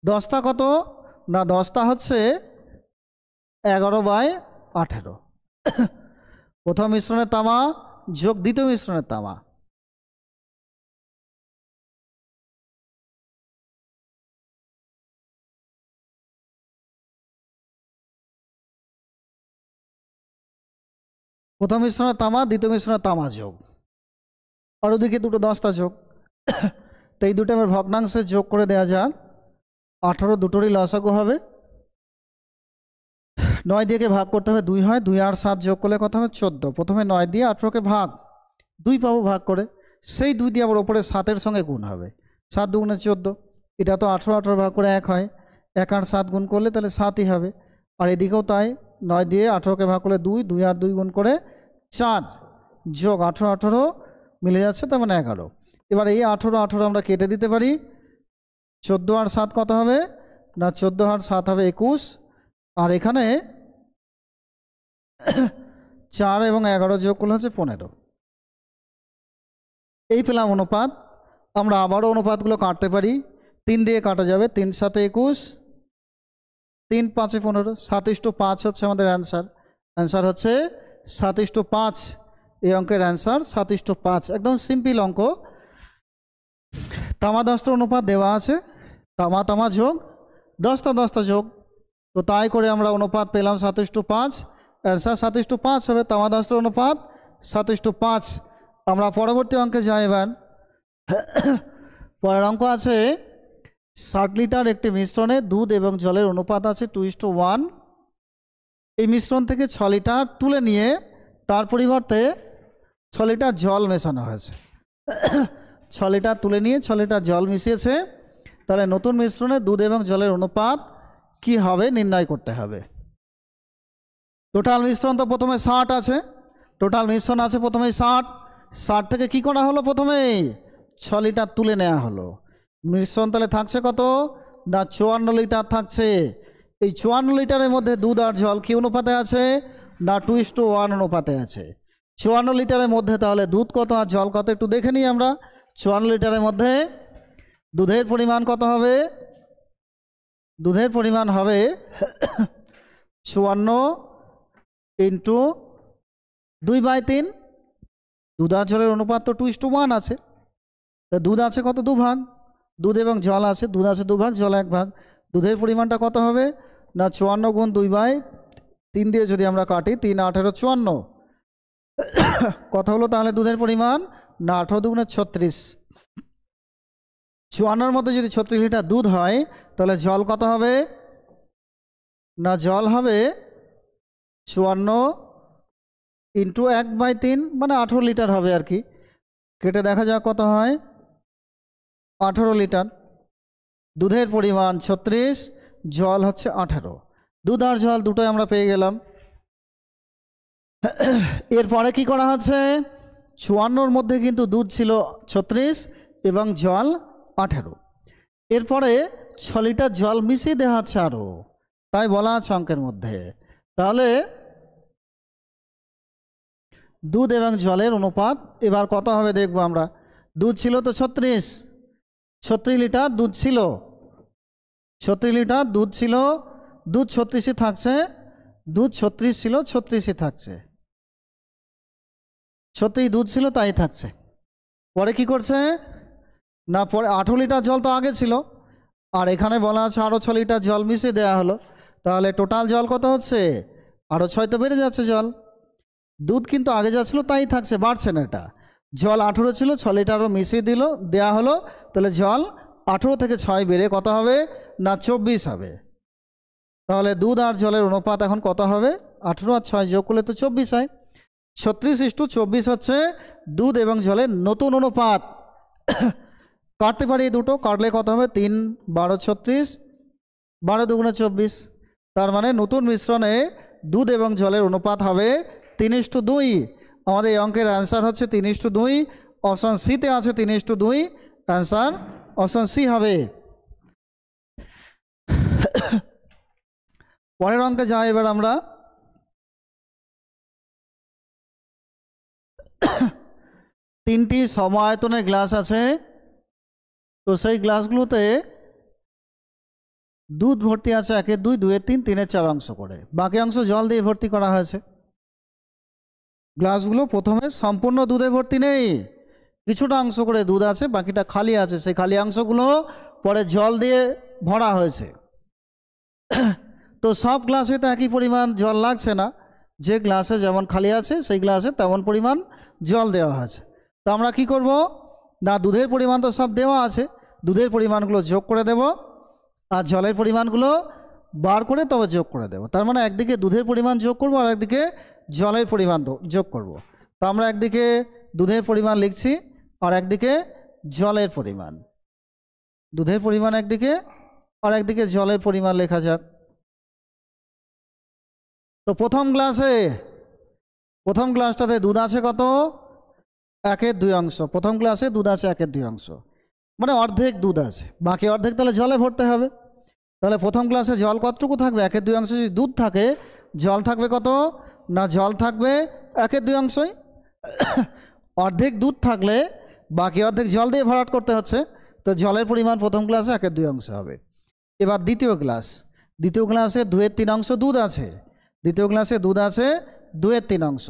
10টা কত না 10টা হচ্ছে 11/18। প্রথম মিশ্রণের তামা যোগ দ্বিতীয় মিশ্রণের তামা, প্রথম মিশ্রণে তামা, দ্বিতীয় মিশ্রণে তামা যোগ, আর ওদিকে দুটো দস্তা যোগ। তো এই দুটো আমার ভগ্নাংশে যোগ করে দেওয়া যাক। 18 দুটোরই লসাগু হবে। 9 দিয়ে ভাগ করতে হবে 2 হয়, 2 আর 7 যোগ করলে কত হবে 14। প্রথমে 9 দিয়ে 18কে ভাগ 2 পাবো ভাগ করে, সেই 2 দিয়ে আবার ওপরে 7-এর সঙ্গে গুণ হবে, 7 দুগুণে 14। এটা তো 18 18 ভাগ করে 1 হয়, 1 আর 7 গুণ করলে তাহলে 7ই হবে। আর এদিকেও তাই, 9 দিয়ে 18কে ভাগ করলে 2, 2 আর 2 গুণ করে 4 যোগ 18 18 মিলে যাচ্ছে, তার মানে 11। এবার এই 18 18 আমরা কেটে দিতে পারি। 14 আর 7 কত হবে না, 14 আর 7 হবে 21, আর এখানে 4 এবং 11 যোগ করলে হচ্ছে 15। এই পেলাম অনুপাত। আমরা আবারও অনুপাতগুলো কাটতে পারি। 3 দিয়ে কাটা যাবে, 3 7 21, 3 5 15, 7:5 হচ্ছে আমাদের অ্যান্সার। অ্যান্সার হচ্ছে 7:5। এই অঙ্কের অ্যান্সার 7:5, একদম সিম্পল অঙ্ক। তামা দস্তার অনুপাত দেওয়া আছে, তামা তামা যোগ দস্তা দস্তা যোগ, তো তাই করে আমরা অনুপাত পেলাম 7:5। অ্যান্সার 7:5 হবে, তামা দস্তার অনুপাত 7:5। আমরা পরবর্তী অঙ্কে যাই। এবার পরের অঙ্ক আছে 60 লিটার একটি মিশ্রণে দুধ এবং জলের অনুপাত আছে 2:1। এই মিশ্রণ থেকে 6 লিটার তুলে নিয়ে তার পরিবর্তে 6 লিটার জল মেশানো হয়েছে। 6 লিটার তুলে নিয়ে 6 লিটার জল মিশিয়েছে, তাহলে নতুন মিশ্রণে দুধ এবং জলের অনুপাত কি হবে নির্ণয় করতে হবে। টোটাল মিশ্রণ তো প্রথমে 60 আছে, টোটাল মিশ্রণ আছে প্রথমে 60 থেকে কি করা হলো, প্রথমে 6 লিটার তুলে নেওয়া হলো। মিশ্রণ তাহলে থাকছে কত না 54 লিটার থাকছে। এই 54 লিটারের মধ্যে দুধ আর জল কি অনুপাতে আছে না 2:1 অনুপাতে আছে। 54 লিটারের মধ্যে তাহলে দুধ কত আর জল কত একটু দেখে নিই আমরা। 54 লিটারের মধ্যে দুধের পরিমাণ কত হবে, দুধের পরিমাণ হবে 54 ইন্টু 2/3। দুধ আর জলের অনুপাত তো 2:1 আছে। দুধ আছে কত 2 ভাগ, দুধ এবং জল আছে, দুধ আছে 2 ভাগ, জল 1 ভাগ। দুধের পরিমাণটা কত হবে না 54 গুণ 2/3 দিয়ে যদি আমরা কাটি 3 18 54 কত হলো তাহলে দুধের পরিমাণ না 18 দুগুণে 36। 54-র মধ্যে যদি 36 লিটার দুধ হয় তাহলে জল কত হবে না, জল হবে 54 ইন্টু 1/3 মানে 18 লিটার হবে আর কি। কেটে দেখা যাক কত হয়, 18 লিটার। দুধের পরিমাণ 36, জল হচ্ছে 18। দুধ আর জল দুটোই আমরা পেয়ে গেলাম। এরপরে কি করা হচ্ছে, 54-র মধ্যে কিন্তু দুধ ছিল 36 এবং জল 18। এরপরে 6 লিটার জল মিশিয়ে দেওয়া হচ্ছে আরও, তাই বলা আছে অঙ্কের মধ্যে। তাহলে দুধ এবং জলের অনুপাত এবার কত হবে দেখব আমরা। দুধ ছিল তো 36 লিটার দুধ ছিল, 36 লিটার দুধ ছিল, দুধ 36ই থাকছে, দুধ 36 ছিল 36ই থাকছে, 36 দুধ ছিল তাই থাকছে। পরে কি করছে না, পরে 18 লিটার জল তো আগে ছিল, আর এখানে বলা আছে আরও 6 লিটার জল মিশিয়ে দেওয়া হলো। তাহলে টোটাল জল কত হচ্ছে, আরও 6 তো বেড়ে যাচ্ছে জল। দুধ কিন্তু আগে যা ছিল তাই থাকছে, বাড়ছে না এটা। জল 18 ছিল, 6 লিটারও মিশিয়ে দেওয়া হলো, তাহলে জল 18 থেকে 6 বেড়ে কত হবে না 24 হবে। তাহলে দুধ আর জলের অনুপাত এখন কত হবে, 18 আর 6 যোগ করলে তো 24 হয়। 36:24 হচ্ছে দুধ এবং জলের নতুন অনুপাত। কাটতে পারি এই দুটো, কাটলে কত হবে 3 12 36, 12 দুগুণে 24। তার মানে নতুন মিশ্রণে দুধ এবং জলের অনুপাত হবে 3:2। আমাদের এই অঙ্কের অ্যান্সার হচ্ছে 3:2। অপশন সিতে আছে 3:2, অ্যান্সার অপশন সি হবে। পরের অঙ্কে যাই এবার আমরা। তিনটি সম আয়তনের গ্লাস আছে, তো সেই গ্লাসগুলোতে দুধ ভর্তি আছে 1 2 2 3 3 4 অংশ করে, বাকি অংশ জল দিয়ে ভর্তি করা হয়েছে। গ্লাসগুলো প্রথমে সম্পূর্ণ দুধে ভর্তি নেই, কিছুটা অংশ করে দুধ আছে, বাকিটা খালি আছে। সেই খালি অংশগুলো পরে জল দিয়ে ভরা হয়েছে। তো সব গ্লাসে তো একই পরিমাণ জল লাগছে না, যে গ্লাসে যেমন খালি আছে সেই গ্লাসে তেমন পরিমাণ জল দেওয়া আছে। তো আমরা কি করব না, দুধের পরিমাণ তো সব দেওয়া আছে, দুধের পরিমাণগুলো যোগ করে দেব আর জলের পরিমাণগুলো বার করে তবে যোগ করে দেব। তার মানে একদিকে দুধের পরিমাণ যোগ করব আর একদিকে জলের পরিমাণ যোগ করব। তো আমরা একদিকে দুধের পরিমাণ লিখছি আর একদিকে জলের পরিমাণ, দুধের পরিমাণ একদিকে আর একদিকে জলের পরিমাণ লেখা যাক। তো প্রথম গ্লাসটাতে দুধ আছে কত, 1/2 অংশ। প্রথম গ্লাসে দুধ আছে 1/2 অংশ, মানে অর্ধেক দুধ আছে, বাকি অর্ধেক তাহলে জলে ভরতে হবে। তাহলে প্রথম গ্লাসে জল কতটুকু থাকবে, 1/2 অংশ। যদি দুধ থাকে জল থাকবে কত না, জল থাকবে 1/2 অংশই। অর্ধেক দুধ থাকলে বাকি অর্ধেক জল দিয়ে ভরাট করতে হচ্ছে, তো জলের পরিমাণ প্রথম গ্লাসে 1/2 অংশ হবে। এবার দ্বিতীয় গ্লাসে 2/3 অংশ দুধ আছে, দ্বিতীয় গ্লাসে দুধ আছে 2/3 অংশ।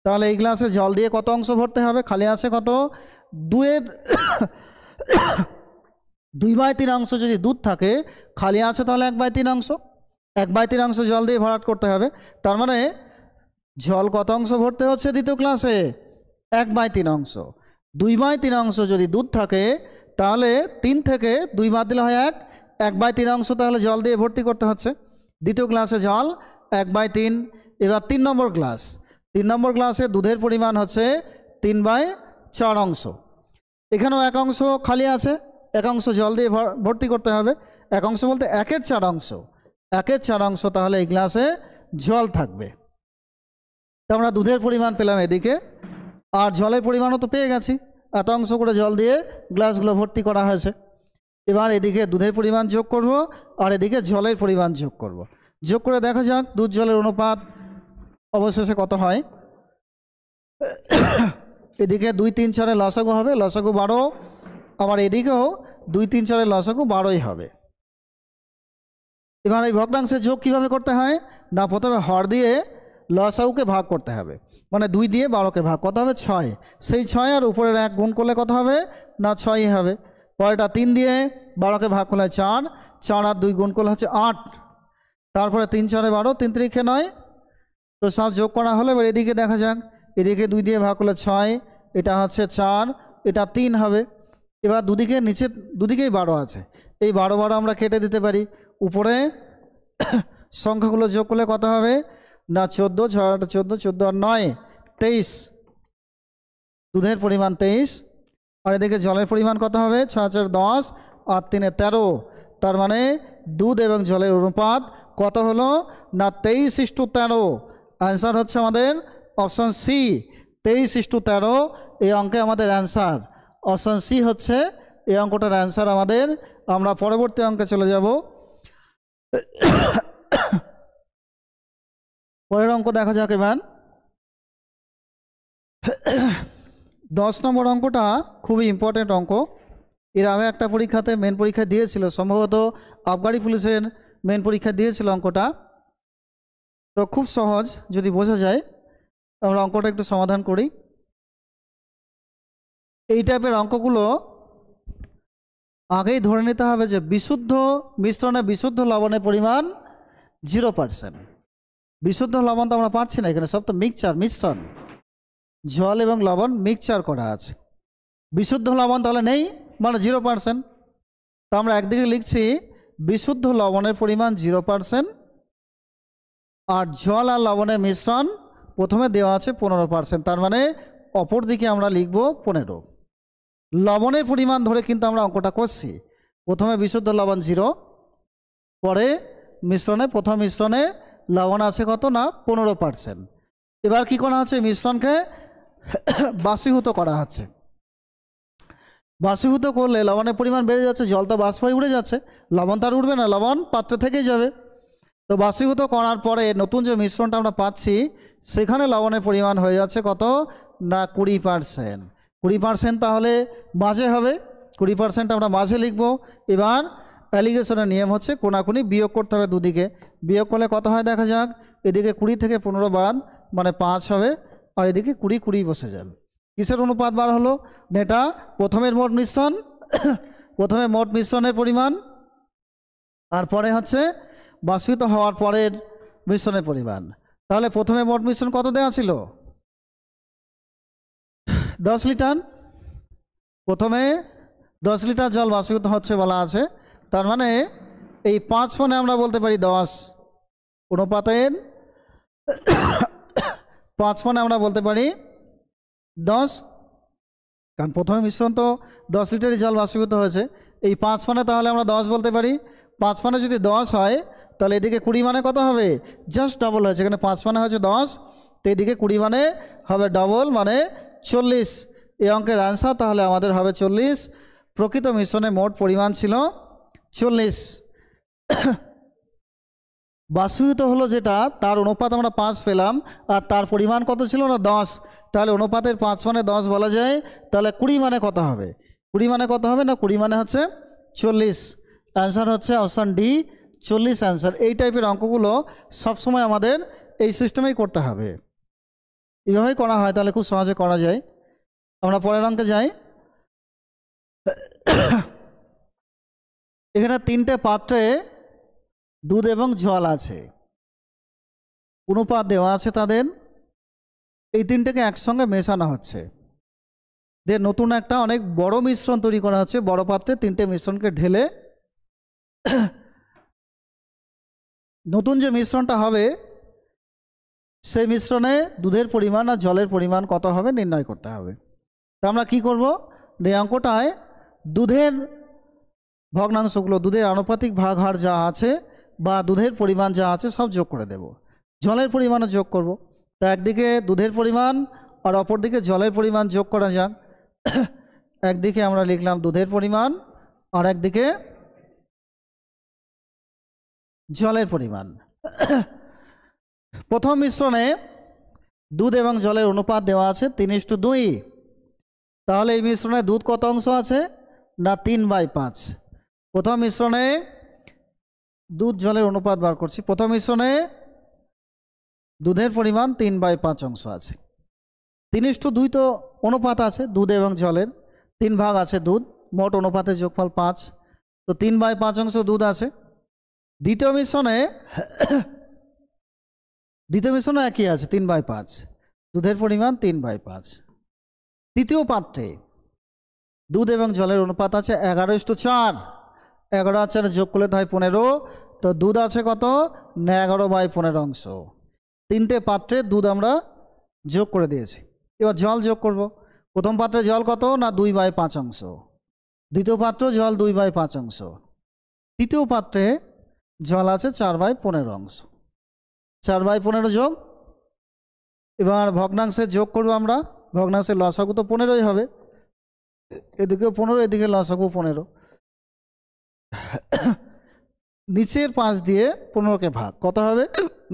তাহলে এই গ্লাসে জল দিয়ে কত অংশ ভরতে হবে, খালি আছে কত 2/3 অংশ। যদি দুধ থাকে খালি আছে তাহলে 1/3 অংশ, 1/3 অংশ জল দিয়ে ভরাট করতে হবে। তার মানে জল কত অংশ ভরতে হচ্ছে দ্বিতীয় গ্লাসে, 1/3 অংশ। 2/3 অংশ যদি দুধ থাকে তাহলে 3 থেকে 2 বাদ দিলে হয় 1/3 অংশ তাহলে জল দিয়ে ভর্তি করতে হচ্ছে। দ্বিতীয় গ্লাসে জল 1/3। এবার 3 নম্বর গ্লাসে দুধের পরিমাণ হচ্ছে 3/4 অংশ। এখানেও 1 অংশ খালি আছে, 1 অংশ জল দিয়ে ভর্তি করতে হবে। 1 অংশ বলতে 1/4 অংশ, 1/4 অংশ তাহলে এই গ্লাসে জল থাকবে। তো আমরা দুধের পরিমাণ পেলাম এদিকে, আর জলের পরিমাণও তো পেয়ে গেছি, এত অংশ করে জল দিয়ে গ্লাসগুলো ভর্তি করা হয়েছে। এবার এদিকে দুধের পরিমাণ যোগ করব আর এদিকে জলের পরিমাণ যোগ করব। যোগ করে দেখা যাক দুধ জলের অনুপাত অবশেষে কত হয়। এদিকে 2, 3, 4 লসাগু হবে, লসাগু 12। আবার এদিকেও 2, 3, 4 লসাগু 12ই হবে। এবার এই ভগ্নাংশের যোগ কীভাবে করতে হয় না, প্রথমে হর দিয়ে লসাগুকে ভাগ করতে হবে, মানে 2 দিয়ে 12কে ভাগ, কত হবে 6। সেই 6 আর উপরের 1 গুণ করলে কত হবে না 6ই হবে। পরেরটা 3 দিয়ে 12কে ভাগ করলে 4, 4 আর 2 গুণ করলে হচ্ছে 8। তারপরে 3, 4, 12, 3 3 9। তো সব যোগ করা হলো। এবার এদিকে দেখা যাক, এদিকে 2 দিয়ে ভাগ করলে 6, এটা হচ্ছে 4, এটা 3 হবে। এবার দুদিকে নিচে দুদিকেই 12 আছে, এই 12 আমরা কেটে দিতে পারি। উপরে সংখ্যাগুলো যোগ করলে কত হবে না 14, 6 8 14, 14 আর 9 23। দুধের পরিমাণ 23। আর এদিকে জলের পরিমাণ কত হবে 6 4 10 আর 3 13। তার মানে দুধ এবং জলের অনুপাত কত হলো না 23:13। অ্যান্সার হচ্ছে আমাদের অপশন সি, 23:13। এই অঙ্কে আমাদের অ্যান্সার অপশন সি হচ্ছে এই অঙ্কটার অ্যান্সার আমাদের। আমরা পরবর্তী অঙ্কে চলে যাব। পরের অঙ্ক দেখা যাক। এবার 10 নম্বর অঙ্কটা খুবই ইম্পর্টেন্ট অঙ্ক। এর আগে একটা পরীক্ষাতে মেন পরীক্ষা দিয়েছিল, সম্ভবত আবগারি পুলিশের মেন পরীক্ষা দিয়েছিল অঙ্কটা। তো খুব সহজ, যদি বোঝা যায়। আমরা অঙ্কটা একটু সমাধান করি। এই টাইপের অঙ্কগুলো আগেই ধরে নিতে হবে যে বিশুদ্ধ মিশ্রণে বিশুদ্ধ লবণের পরিমাণ 0%। বিশুদ্ধ লবণ তো আমরা পাচ্ছি না, এখানে সব তো মিশ্রণ, জল এবং লবণ মিক্সচার করা আছে। বিশুদ্ধ লবণ তাহলে নেই, মানে 0%। তো আমরা একদিকে লিখছি বিশুদ্ধ লবণের পরিমাণ 0%, আর জল আর লবণের মিশ্রণ প্রথমে দেওয়া আছে 15%। তার মানে অপর দিকে আমরা লিখব 15। লবণের পরিমাণ ধরে কিন্তু আমরা অঙ্কটা করছি। প্রথমে বিশুদ্ধ লবণ 0, পরে প্রথম মিশ্রণে লবণ আছে কত না 15%। এবার কি করা হচ্ছে, মিশ্রণকে বাষ্পীভূত করা হচ্ছে। বাষ্পীভূত করলে লবণের পরিমাণ বেড়ে যাচ্ছে, জল তো বাষ্প হয়ে উড়ে যাচ্ছে, লবণ তার উঠবে না, লবণ পাত্রে থেকেই যাবে। তো বাষ্পীভূত করার পরে নতুন যে মিশ্রণটা আমরা পাচ্ছি সেখানে লবণের পরিমাণ হয়ে যাচ্ছে কত না 20%। 20% তাহলে মাঝে হবে, 20% আমরা মাঝে লিখব। এবার অ্যালিগেশনের নিয়ম হচ্ছে কোনাকুনি বিয়োগ করতে হবে দুদিকে। বিয়োগ করলে কত হয় দেখা যাক। এদিকে 20 থেকে 15 বাদ মানে 5 হবে, আর এদিকে 20 20 বসে যাবে। কিসের অনুপাত বার হলো, এটা প্রথমের মোট মিশ্রণ, প্রথমে মোট মিশ্রণের পরিমাণ, আর পরে হচ্ছে বাষ্পীভূত হওয়ার পরের মিশ্রণের পরিমাণ। তাহলে প্রথমে মোট মিশ্রণ কত দেওয়া ছিল? 10 লিটার। প্রথমে 10 লিটার জল বাষ্পীভূত হচ্ছে বলা আছে, তার মানে এই 5 মানে আমরা বলতে পারি 10 অনুপাতের 5 মানে আমরা বলতে পারি 10, কারণ প্রথমে মিশ্রণ তো 10 লিটারই জল বাষ্পীভূত হয়েছে। এই 5 মানে তাহলে আমরা 10 বলতে পারি। 5 মানে যদি 10 হয় তাহলে এদিকে 20 মানে কত হবে? জাস্ট ডবল হয়েছে, এখানে 5 মানে হচ্ছে 10, তো এদিকে 20 মানে হবে ডবল, মানে 40। এই অঙ্কের অ্যান্সার তাহলে আমাদের হবে 40। প্রকৃত মিশ্রণে মোট পরিমাণ ছিল 40। বাষ্পীভূত হলো যেটা, তার অনুপাত আমরা 5 পেলাম, আর তার পরিমাণ কত ছিল না? 10। তাহলে অনুপাতের 5 মানে 10 বলা যায়। তাহলে 20 মানে কত হবে? 20 মানে কত হবে না? 20 মানে হচ্ছে 40। অ্যান্সার হচ্ছে অপশান ডি, 40 অ্যান্সার। এই টাইপের অঙ্কগুলো সবসময় আমাদের এই সিস্টেমেই করতে হবে, এইভাবেই করা হয়, তাহলে খুব সহজে করা যায়। আমরা পরের অঙ্কে যাই। এখানে 3টে পাত্রে দুধ এবং জল আছে, অনুপাত দেওয়া আছে তাদের। এই 3টেকে একসঙ্গে মেশানো হচ্ছে, যে নতুন একটা অনেক বড় মিশ্রণ তৈরি করা হচ্ছে। বড় পাত্রে 3টে মিশ্রণকে ঢেলে নতুন যে মিশ্রণটা হবে সেই মিশ্রণে দুধের পরিমাণ আর জলের পরিমাণ কত হবে নির্ণয় করতে হবে। তা আমরা কি করব? এই অঙ্কটায় দুধের ভগ্নাংশগুলো, দুধের আনুপাতিক ভাগ হার যা আছে বা দুধের পরিমাণ যা আছে সব যোগ করে দেব। জলের পরিমাণও যোগ করব। তা একদিকে দুধের পরিমাণ আর অপরদিকে জলের পরিমাণ যোগ করা যাক। একদিকে আমরা লিখলাম দুধের পরিমাণ আর একদিকে জলের পরিমাণ। প্রথম মিশ্রণে দুধ এবং জলের অনুপাত দেওয়া আছে 3:2। তাহলে এই মিশ্রণে দুধ কত অংশ আছে না? 3/5। প্রথম মিশ্রণে দুধ জলের অনুপাত বার করছি। প্রথম মিশ্রণে দুধের পরিমাণ 3/5 অংশ আছে। 3:2 তো অনুপাত আছে দুধ এবং জলের, 3 ভাগ আছে দুধ, মোট অনুপাতের যোগফল 5, তো 3/5 অংশ দুধ আছে। দ্বিতীয় মিশ্রণে একই আছে 3/5, দুধের পরিমাণ 3/5। তৃতীয় পাত্রে দুধ এবং জলের অনুপাত আছে 11:4। 11 আর 4 যোগ করলে হয় 15, তো দুধ আছে কত না? 11/15 অংশ। 3টে পাত্রে দুধ আমরা যোগ করে দিয়েছি। এবার জল যোগ করব। প্রথম পাত্রে জল কত না? 2/5 অংশ। দ্বিতীয় পাত্র জল 2/5 অংশ। তৃতীয় পাত্রে জল আছে 4/15 অংশ। 4/15 যোগ। এবার ভগ্নাংশে যোগ করব আমরা। ভগ্নাংশের লসাগু তো 15ই হবে, এদিকেও 15, এদিকে লসাগু 15। নিচের 5 দিয়ে 15কে ভাগ কত হবে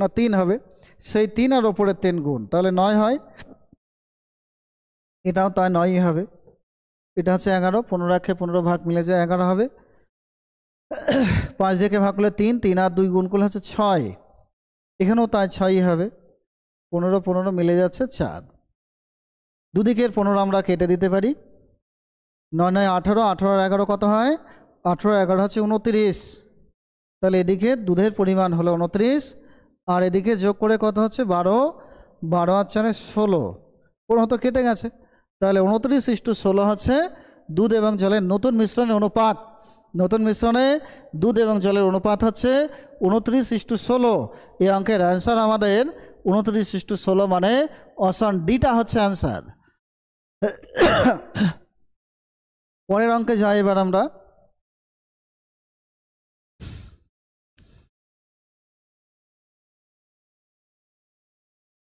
না? 3 হবে। সেই 3 আর ওপরের 3 গুণ, তাহলে 9 হয়। এটাও তাই 9ই হবে। এটা হচ্ছে 11, 15 15 ভাগ মিলে যায় 11 হবে। 5 দিয়ে ভাগ করলে 3, 3 আর 2 গুণ করলে হচ্ছে 6। এখানেও তাই 6ই হবে। 15 15 মিলে যাচ্ছে 4। দুদিকের 15 আমরা কেটে দিতে পারি। 9 9 18, 18 আর 11 কত হয়? 18 11 হচ্ছে 29। তাহলে এদিকে দুধের পরিমাণ হলো 29, আর এদিকে যোগ করে কত হচ্ছে? 12। 12 আর 4 16। 15 তো কেটে গেছে, তাহলে 29:16 হচ্ছে দুধ এবং জলের নতুন মিশ্রণের অনুপাত। নতুন মিশ্রণে দুধ এবং জলের অনুপাত হচ্ছে 29:16। এই অঙ্কের অ্যান্সার আমাদের 29:16, মানে অপশন ডিটা হচ্ছে অ্যান্সার। পরের অঙ্কে যাই এবার আমরা।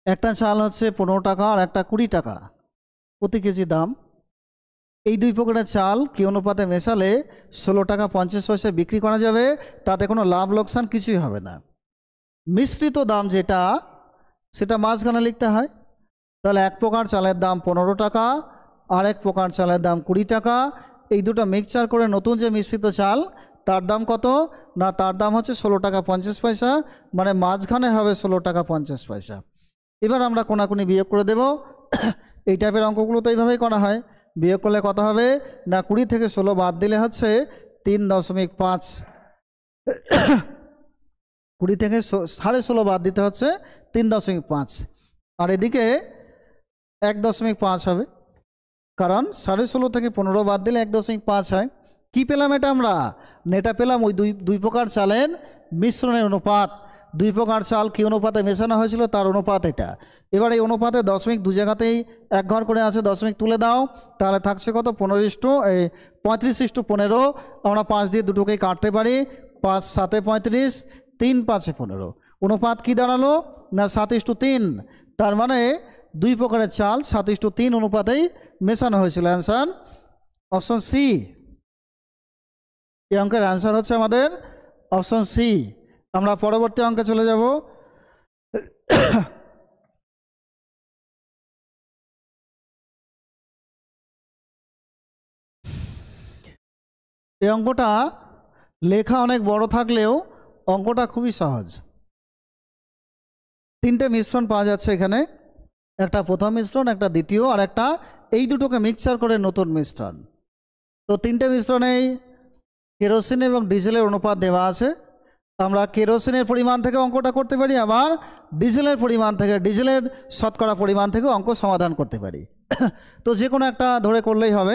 একটা চাল হচ্ছে 15 টাকা আর একটা 20 টাকা প্রতি কেজি দাম। এই দুই প্রকারের চাল কি অনুপাতে মেশালে 16 টাকা 50 পয়সায় বিক্রি করা যাবে? তাতে কোনো লাভ লোকসান কিছুই হবে না। মিশ্রিত দাম যেটা, সেটা মাঝখানে লিখতে হয়। তাহলে এক প্রকার চালের দাম 15 টাকা আর এক প্রকার চালের দাম 20 টাকা। এই দুটো মিক্সচার করে নতুন যে মিশ্রিত চাল, তার দাম কত না? তার দাম হচ্ছে 16 টাকা 50 পয়সা, মানে মাঝখানে হবে 16 টাকা 50 পয়সা। এবার আমরা কোনাকুনি বিয়োগ করে দেব। এই টাইপের অঙ্কগুলো তো এইভাবেই করা হয়। বিয়োগ করলে কত হবে না? 20 থেকে 16 বাদ দিলে হচ্ছে 3.5। 20 থেকে 16.5 বাদ দিতে হচ্ছে 3.5, আর এদিকে 1.5 হবে, কারণ 16.5 থেকে 15 বাদ দিলে 1.5 হয়। কি পেলাম এটা আমরা? এটা পেলাম ওই দুই প্রকার চালের মিশ্রণের অনুপাত। দুই প্রকার চাল কী অনুপাতে মেশানো হয়েছিল তার অনুপাত এটা। এবার এই অনুপাতে দশমিক দু জায়গাতেই এক ঘর করে আছে, দশমিক তুলে দাও, তাহলে থাকছে কত? 35:15। আমরা 5 দিয়ে দুটোকেই কাটতে পারি, 5 7 35, 3 5 15। অনুপাত কি দাঁড়ালো? না 7:3। তার মানে দুই প্রকারের চাল 7:3 অনুপাতেই মেশানো হয়েছিল। Answer option C. এই অঙ্কের অ্যান্সার হচ্ছে আমাদের অপশন সি। আমরা পরবর্তী অঙ্কে চলে যাব। এই অঙ্কটা লেখা অনেক বড় থাকলেও অঙ্কটা খুবই সহজ। তিনটে মিশ্রণ পাওয়া যাচ্ছে এখানে, একটা প্রথম মিশ্রণ, একটা দ্বিতীয়, আর একটা এই দুটোকে মিক্সচার করে নতুন মিশ্রণ। তো তিনটে মিশ্রণেই কেরোসিন এবং ডিজেলের অনুপাত দেওয়া আছে। আমরা কেরোসিনের পরিমাণ থেকে অঙ্কটা করতে পারি, আবার ডিজেলের পরিমাণ থেকে, ডিজেলের শতকরা পরিমাণ থেকে অঙ্ক সমাধান করতে পারি। তো যে কোনো একটা ধরে করলেই হবে।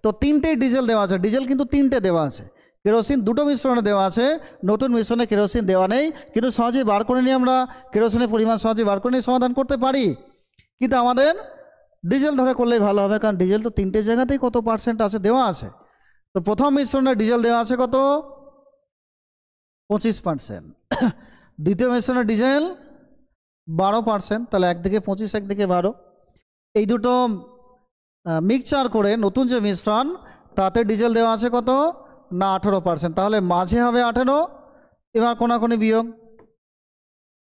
তো তিনটেই ডিজেল দেওয়া আছে, ডিজেল কিন্তু তিনটে দেওয়া আছে, কেরোসিন দুটো মিশ্রণে দেওয়া আছে, নতুন মিশ্রণে কেরোসিন দেওয়া নেই, কিন্তু সহজেই বার করে নিয়ে আমরা কেরোসিনের পরিমাণ সহজেই বার করে নিয়ে সমাধান করতে পারি। কিন্তু আমাদের ডিজেল ধরে করলেই ভালো হবে, কারণ ডিজেল তো তিনটে জায়গাতেই কত পার্সেন্ট আছে দেওয়া আছে। তো প্রথম মিশ্রণে ডিজেল দেওয়া আছে কত? 25%। দ্বিতীয় মিশ্রণে ডিজেল 12%, তাহলে একদিকে 25 একদিকে 12। এই দুটো মিক্সচার করে নতুন যে মিশ্রণ তাতে ডিজেল দেওয়া আছে কত? না 18%, তাহলে মাঝে হবে 18। এবার কোনাকুনি বিয়োগ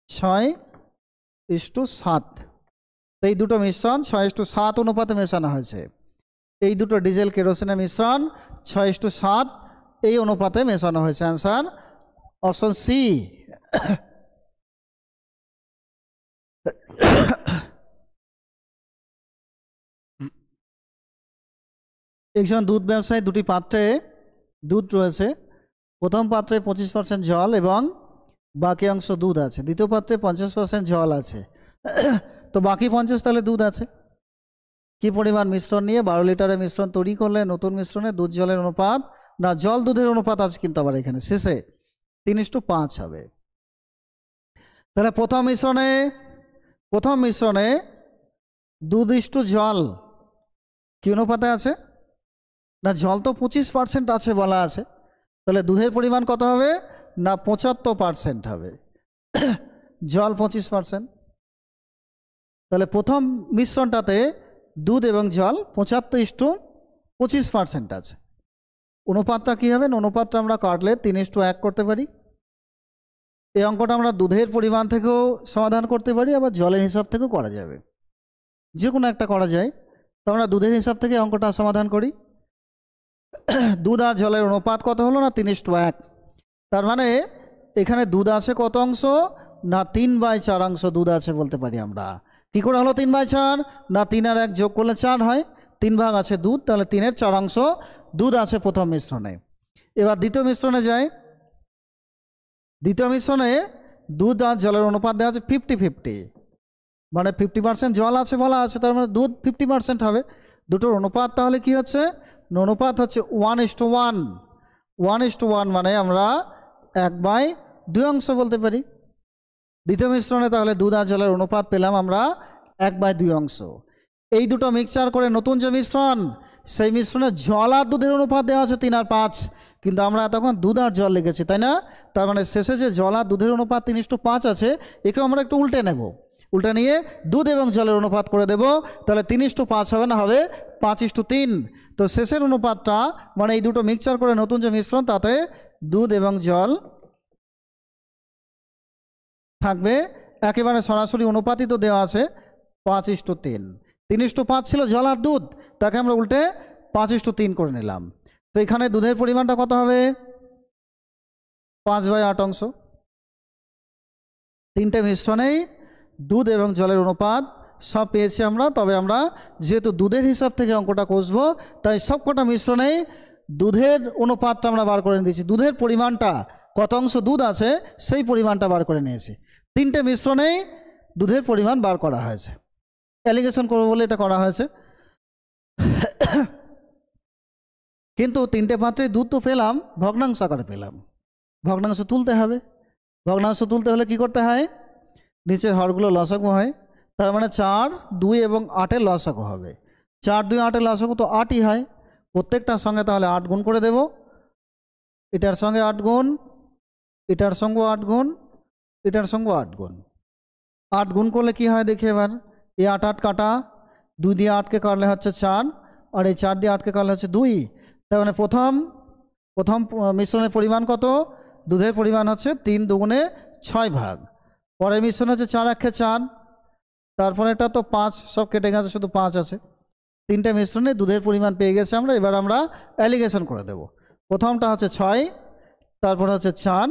6:7। এই দুটো মিশ্রণ 6:7 অনুপাতে মেশানো হয়েছে। এই দুটো ডিজেল কেরোসিনের মিশ্রণ 6:7 এই অনুপাতে মেশানো হয়েছে। Answer option C. একজন দুধ ব্যবসায়ী দুটি পাত্রে দুধ রয়েছে। প্রথম পাত্রে 25% জল এবং বাকি অংশ দুধ আছে, দ্বিতীয় পাত্রে 50% জল আছে, তো বাকি 50 তাহলে দুধ আছে। কি পরিমাণ মিশ্রণ নিয়ে 12 লিটারের মিশ্রণ তৈরি করলে নতুন মিশ্রণে দুধ জলের অনুপাত, না জল দুধের অনুপাত আছে কিন্তু আবার এখানে শেষে 3:5 হবে। তাহলে প্রথম মিশ্রণে দুধ ইস্টু জল কি অনুপাতে আছে? না জল তো 25% আছে বলা আছে, তাহলে দুধের পরিমাণ কত হবে? না 75% হবে, জল 25%। তাহলে প্রথম মিশ্রণটাতে দুধ এবং জল 75:25% আছে। অনুপাতটা কী হবে? অনুপাতটা আমরা কাটলে 3:1 করতে পারি। এই অঙ্কটা আমরা দুধের পরিমাণ থেকেও সমাধান করতে পারি, আবার জলের হিসাব থেকেও করা যাবে, যে কোনো একটা করা যায়। তো আমরা দুধের হিসাব থেকে অঙ্কটা সমাধান করি। দুধ আর জলের অনুপাত কত হলো? না 3:1। তার মানে এখানে দুধ আছে কত অংশ? না 3/4 অংশ দুধ আছে বলতে পারি আমরা। কী করে হলো 3/4? না 3 আর 1 যোগ করলে 4 হয়, 3 ভাগ আছে দুধ, তাহলে 3/4 অংশ দুধ আছে প্রথম মিশ্রণে। এবার দ্বিতীয় মিশ্রণে যাই। দ্বিতীয় মিশ্রণে দুধ আর জলের অনুপাত দেওয়া আছে 50-50, মানে 50% জল আছে বলা আছে, তার মানে দুধ 50% হবে। দুটোর অনুপাত তাহলে কি হচ্ছে? অনুপাত হচ্ছে 1:1। 1:1 মানে আমরা 1/2 অংশ বলতে পারি। দ্বিতীয় মিশ্রণে তাহলে দুধ আর জলের অনুপাত পেলাম আমরা 1/2 অংশ। এই দুটো মিক্সচার করে নতুন যে মিশ্রণ, সেই মিশ্রণে জল আর দুধের অনুপাত দেওয়া আছে 3 আর 5, কিন্তু আমরা তখন দুধ আর জল লিখেছি, তাই না? তার মানে শেষে যে জল আর দুধের অনুপাত 3:5 আছে, একে আমরা একটু উল্টে নেব, উল্টে নিয়ে দুধ এবং জলের অনুপাত করে দেব, তাহলে 3:5 হবে না, হবে 5:3। তো শেষের অনুপাতটা মানে এই দুটো মিক্সচার করে নতুন যে মিশ্রণ তাতে দুধ এবং জল থাকবে একেবারে সরাসরি অনুপাতই তো দেওয়া আছে 5:3। 3:5 ছিল জল আর দুধ, তাকে আমরা উল্টে 5:3 করে নিলাম। তো এখানে দুধের পরিমাণটা কত হবে? 5/8 অংশ। তিনটে মিশ্রণেই দুধ এবং জলের অনুপাত সব পেয়েছি আমরা। তবে আমরা যেহেতু দুধের হিসাব থেকে অঙ্কটা কষবো, তাই সব কটা মিশ্রণেই দুধের অনুপাতটা আমরা বার করে দিয়েছি। দুধের পরিমাণটা কত অংশ দুধ আছে সেই পরিমাণটা বার করে নিয়েছি। তিনটে মিশ্রণেই দুধের পরিমাণ বার করা হয়েছে, অ্যালিগেশন করবো বলে এটা করা হয়েছে। কিন্তু তিনটে পাত্রে দুধ তো পেলাম, ভগ্নাংশ আকারে পেলাম, ভগ্নাংশ তুলতে হবে। ভগ্নাংশ তুলতে হলে কি করতে হয়, নিচের হরগুলো লসাগু হয়, তার মানে 4, 2 এবং 8-এর লসাগু হবে। 4, 2, 8-এর লসাগু তো 8ই হয়, প্রত্যেকটার সঙ্গে তাহলে 8 গুণ করে দেব। এটার সঙ্গে 8 গুণ, এটার সঙ্গে 8 গুণ, এটার সঙ্গে 8 গুণ। 8 গুণ করলে কি হয় দেখি এবার, এই 8 8 কাটা, 2 দিয়ে 8কে কাটলে হচ্ছে 4, আর এই 4 দিয়ে 8কে কাটলে হচ্ছে 2। তার মানে প্রথম মিশ্রণের পরিমাণ কত, দুধের পরিমাণ হচ্ছে 3 দুগুণে 6 ভাগ। পরের মিশ্রণ হচ্ছে 4 1 4, তারপরে এটা তো 5, সব কেটে গেছে, শুধু 5 আছে। তিনটে মিশ্রণে দুধের পরিমাণ পেয়ে গেছে আমরা। এবার আমরা অ্যালিগেশন করে দেব। প্রথমটা হচ্ছে 6, তারপর হচ্ছে 4,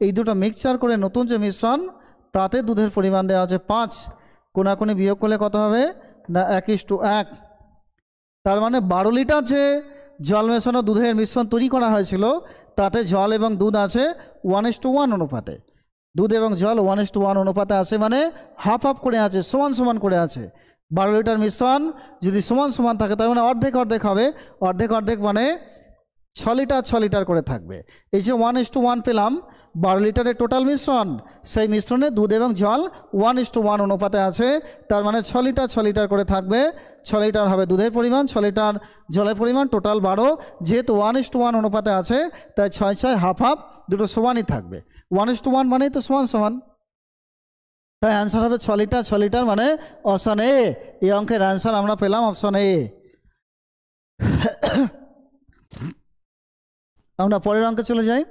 এই দুটো মিক্সচার করে নতুন যে মিশ্রণ তাতে দুধের পরিমাণ দেওয়া আছে 5। কোনাকুনি বিয়োগ করলে কত হবে না 1:1। তার মানে 12 লিটার যে জল মেশানো দুধের মিশ্রণ তৈরি করা হয়েছিল তাতে জল এবং দুধ আছে 1:1 অনুপাতে। দুধ এবং জল 1:1 অনুপাতে আছে, মানে হাফ হাফ করে আছে, সমান সমান করে আছে। 12 লিটার মিশ্রণ যদি সমান সমান থাকে তার মানে অর্ধেক অর্ধেক হবে, অর্ধেক অর্ধেক মানে 6 লিটার 6 লিটার করে থাকবে। এই যে 1:1 পেলাম 12 লিটারের টোটাল মিশ্রণ, সেই মিশ্রণে দুধ এবং জল 1:1 অনুপাতে আছে, তার মানে 6 লিটার 6 লিটার করে থাকবে। 6 লিটার হবে দুধের পরিমাণ, 6 লিটার জলের পরিমাণ, টোটাল 12। যেহেতু 1:1 অনুপাতে আছে তাই 6 6 হাফ হাফ দুটো সমানই থাকবে। 1:1 মানেই তো সমান সমান, তাই অ্যান্সার হবে 6 লিটার 6 লিটার, মানে অপশন এ। এই অঙ্কের অ্যান্সার আমরা পেলাম অপশন এ। আমরা পরের অঙ্কে চলে যাই।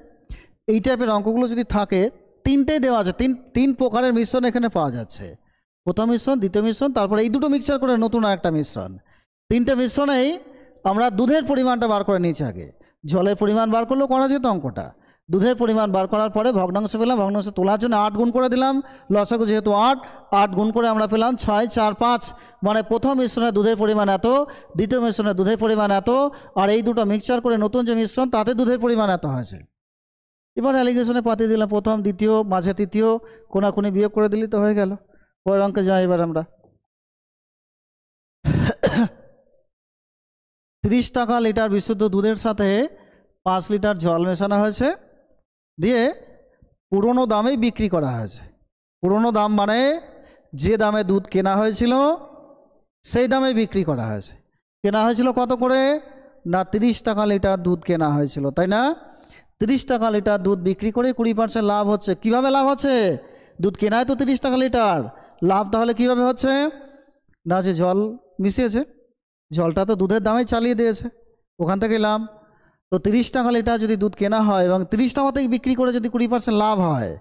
এই টাইপের অঙ্কগুলো যদি থাকে, তিনটেই দেওয়া আছে, তিন প্রকারের মিশ্রণ এখানে পাওয়া যাচ্ছে। প্রথম মিশ্রণ, দ্বিতীয় মিশ্রণ, তারপরে এই দুটো মিক্সচার করে নতুন আর একটা মিশ্রণ। তিনটে মিশ্রণেই আমরা দুধের পরিমাণটা বার করে নিয়েছি আগে। জলের পরিমাণ বার করলেও করা যেত অঙ্কটা। দুধের পরিমাণ বার করার পরে ভগ্নাংশ পেলাম, ভগ্নাংশ তোলার জন্য 8 গুণ করে দিলাম, লসাগু যেহেতু 8 গুণ করে আমরা পেলাম 6 4 5। মানে প্রথম মিশ্রণে দুধের পরিমাণ এত, দ্বিতীয় মিশ্রণে দুধের পরিমাণ এত, আর এই দুটো মিক্সচার করে নতুন যে মিশ্রণ তাতে দুধের পরিমাণ এত হয়েছে। এবার অ্যালিগেশনে পাঠিয়ে দিলাম, প্রথম দ্বিতীয় মাঝে তৃতীয়, কোনাকুনি বিয়োগ করে দিলি তো হয়ে গেল। পরের অঙ্কে যাই এবার আমরা। 30 টাকা লিটার বিশুদ্ধ দুধের সাথে 5 লিটার জল মেশানো হয়েছে, দিয়ে পুরনো দামেই বিক্রি করা হয়েছে। পুরনো দাম মানে যে দামে দুধ কেনা হয়েছিল সেই দামে বিক্রি করা হয়েছে। কেনা হয়েছিল কত করে না 30 টাকা লিটার দুধ কেনা হয়েছিল, তাই না? 30 টাকা লিটার দুধ বিক্রি করে 20% লাভ হচ্ছে। কিভাবে লাভ হচ্ছে? দুধ কেনায় তো 30 টাকা লিটার, লাভ তাহলে কিভাবে হচ্ছে না যে জল মিশিয়েছে, জলটা তো দুধের দামেই চালিয়ে দিয়েছে, ওখান থেকে লাভ। তো 30 টাকা লিটার যদি দুধ কেনা হয় এবং 30 টাকাতেই বিক্রি করে যদি 20% লাভ হয়,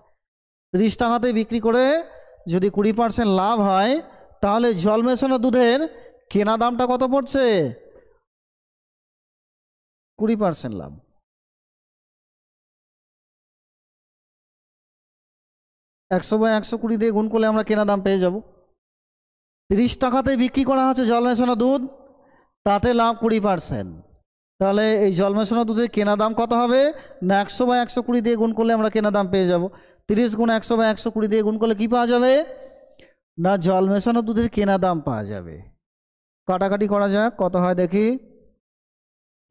30 টাকাতেই বিক্রি করে যদি 20% লাভ হয়, তাহলে জল মেশানো দুধের কেনা দামটা কত পড়ছে? 20% লাভ। একশো বাই 120 দিয়ে গুণ করলে আমরা কেনা দাম পেয়ে যাব। 30 টাকাতেই বিক্রি করা হচ্ছে জল মেশানো দুধ, তাতে লাভ 20%। তাহলে এই জল মেশানো দুধের কেনা দাম কত হবে না 100 বাই 120 দিয়ে গুণ করলে আমরা কেনা দাম পেয়ে যাব। 30 গুণ 100 বাই 120 দিয়ে গুণ করলে কি পাওয়া যাবে না জল মেশানো দুধের কেনা দাম পাওয়া যাবে। কাটাকাটি করা যাক, কত হয় দেখি।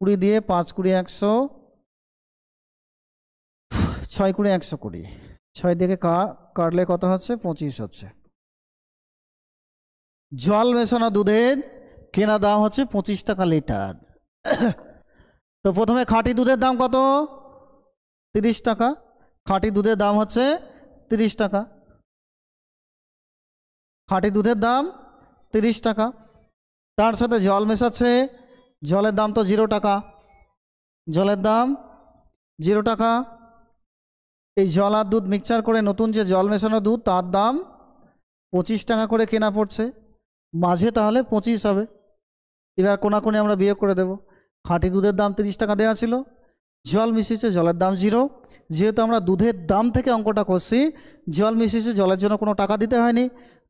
20 দিয়ে 5 20 100, 6 20 120, 6 দিকে কাটলে কত হচ্ছে 25 হচ্ছে। জল মেশানো দুধের কেনা দাম হচ্ছে 25 টাকা লিটার। তো প্রথমে খাঁটি দুধের দাম কত? 30 টাকা। খাঁটি দুধের দাম হচ্ছে 30 টাকা। খাঁটি দুধের দাম 30 টাকা। তার সাথে জল মেশাচ্ছে, জলের দাম তো 0 টাকা, জলের দাম 0 টাকা। এই জল আর দুধ মিক্সচার করে নতুন যে জল মেশানো দুধ তার দাম 25 টাকা করে কেনা পড়ছে, মাঝে তাহলে 25 হবে। এবার কোনাকুনি আমরা বিয়োগ করে দেব। খাঁটি দুধের দাম 30 টাকা দেওয়া ছিল, জল মিশিয়েছে, জলের দাম 0। যেহেতু আমরা দুধের দাম থেকে অঙ্কটা করছি, জল মিশিয়েছে, জলের জন্য কোনো টাকা দিতে হয়নি,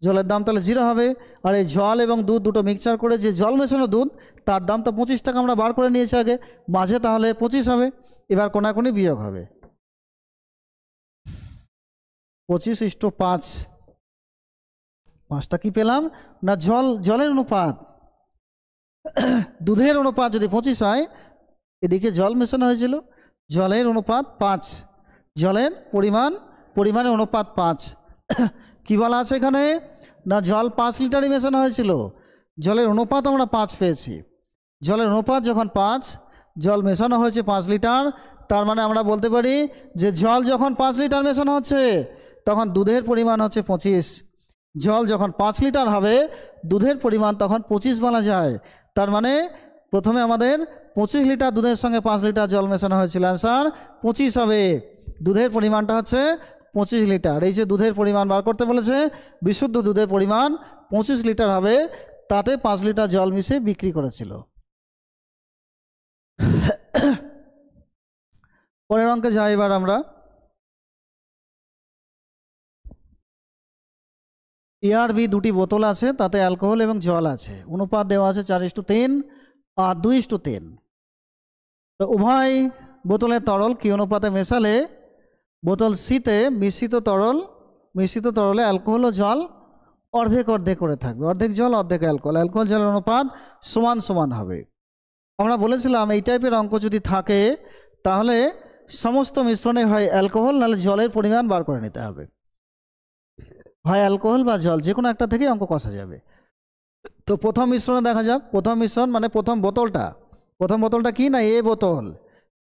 জলের দাম তাহলে 0 হবে। আর এই জল এবং দুধ দুটো মিক্সচার করে যে জল মেশানো দুধ তার দাম তো 25 টাকা আমরা বার করে নিয়েছি আগে, মাঝে তাহলে 25 হবে। এবার কোনাকুনি বিয়োগ হবে। 25:5। 5টা কি পেলাম না জলের অনুপাত, দুধের অনুপাত যদি 25 হয়, এদিকে জল মেশানো হয়েছিল, জলের অনুপাত 5, জলের পরিমাণের অনুপাত 5। কি বলা আছে এখানে না জল 5 লিটারই মেশানো হয়েছিল, জলের অনুপাত আমরা 5 পেয়েছি। জলের অনুপাত যখন 5, জল মেশানো হয়েছে 5 লিটার, তার মানে আমরা বলতে পারি যে জল যখন 5 লিটার মেশানো হচ্ছে তখন দুধের পরিমাণ হচ্ছে 25। জল যখন 5 লিটার হবে দুধের পরিমাণ তখন 25 বলা যায়। তার মানে প্রথমে আমাদের 25 লিটার দুধের সঙ্গে 5 লিটার জল মেশানো হয়েছিল, অ্যান্সার 25 হবে। দুধের পরিমাণটা হচ্ছে 25 লিটার। এই যে দুধের পরিমাণ বার করতে বলেছে, বিশুদ্ধ দুধের পরিমাণ 25 লিটার হবে, তাতে 5 লিটার জল মিশিয়ে বিক্রি করেছিল। পরের অঙ্কে যাই এবার আমরা। এআরবি দুটি বোতল আছে, তাতে অ্যালকোহল এবং জল আছে, অনুপাত দেওয়া আছে 4:3 আর 2:3। তো উভয় বোতলের তরল কি অনুপাতে মেশালে বোতল সিতে মিশ্রিত তরলে অ্যালকোহল ও জল অর্ধেক অর্ধেক করে থাকবে, অর্ধেক জল অর্ধেক অ্যালকোহল, অ্যালকোহল জলের অনুপাত সমান সমান হবে। আমরা বলেছিলাম এই টাইপের অঙ্ক যদি থাকে তাহলে সমস্ত মিশ্রণে হয় অ্যালকোহল, নাহলে জলের পরিমাণ বার করে নিতে হবে, হয় অ্যালকোহল বা জল, যে কোনো একটা থেকে অঙ্ক কষা যাবে। তো প্রথম মিশ্রণে দেখা যাক। প্রথম মিশ্রণ মানে প্রথম বোতলটা কি না এ বোতল।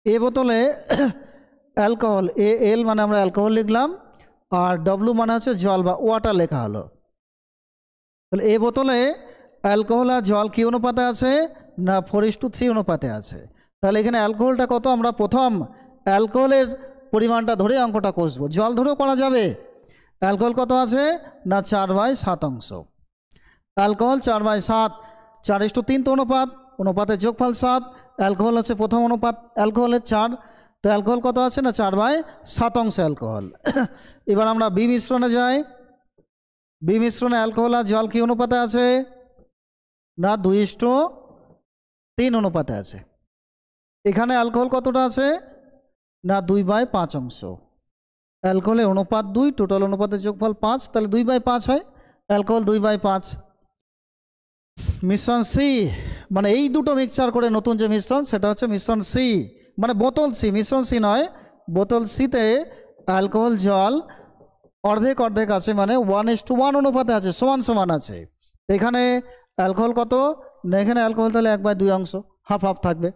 এ বোতলে অ্যালকোহল, এল মানে আমরা অ্যালকোহল লিখলাম, আর ডব্লু মানে হচ্ছে জল বা ওয়াটার লেখা হলো। তাহলে এ বোতলে অ্যালকোহল আর জল কি অনুপাতে আছে না 4:3 অনুপাতে আছে। তাহলে এখানে অ্যালকোহলটা কত, আমরা প্রথম অ্যালকোহলের পরিমাণটা ধরে অঙ্কটা কষবো, জল ধরেও করা যাবে। অ্যালকোহল কত আছে না 4/7 অংশ, অ্যালকোহল 4/7, 4:3 তো অনুপাতের যোগফল 7, অ্যালকোহল হচ্ছে প্রথম অনুপাত অ্যালকোহলের 4, তো অ্যালকোহল কত আছে না 4/7 অংশ অ্যালকোহল। এবার আমরা বি মিশ্রণে যাই। বি মিশ্রণে অ্যালকোহল আর জল কি অনুপাতে আছে না 2:3 অনুপাতে আছে। এখানে অ্যালকোহল কতটা আছে না 2/5 অংশ, অ্যালকোহলের অনুপাত 2, টোটাল অনুপাতের যোগফল 5, তাহলে 2/5 হয়, অ্যালকোহল 2/5। মিশ্রণ সি মানে এই দুটো মিক্সচার করে নতুন যে মিশ্রণ সেটা হচ্ছে মিশ্রণ সি, মানে বোতল সি, মিশ্রণ সি নয়, বোতল সিতে অ্যালকোহল জল অর্ধেক অর্ধেক আছে, মানে 1:1 অনুপাতে আছে, সমান সমান আছে। এখানে অ্যালকোহল কত না এখানে অ্যালকোহল তাহলে 1/2 অংশ, হাফ হাফ থাকবে।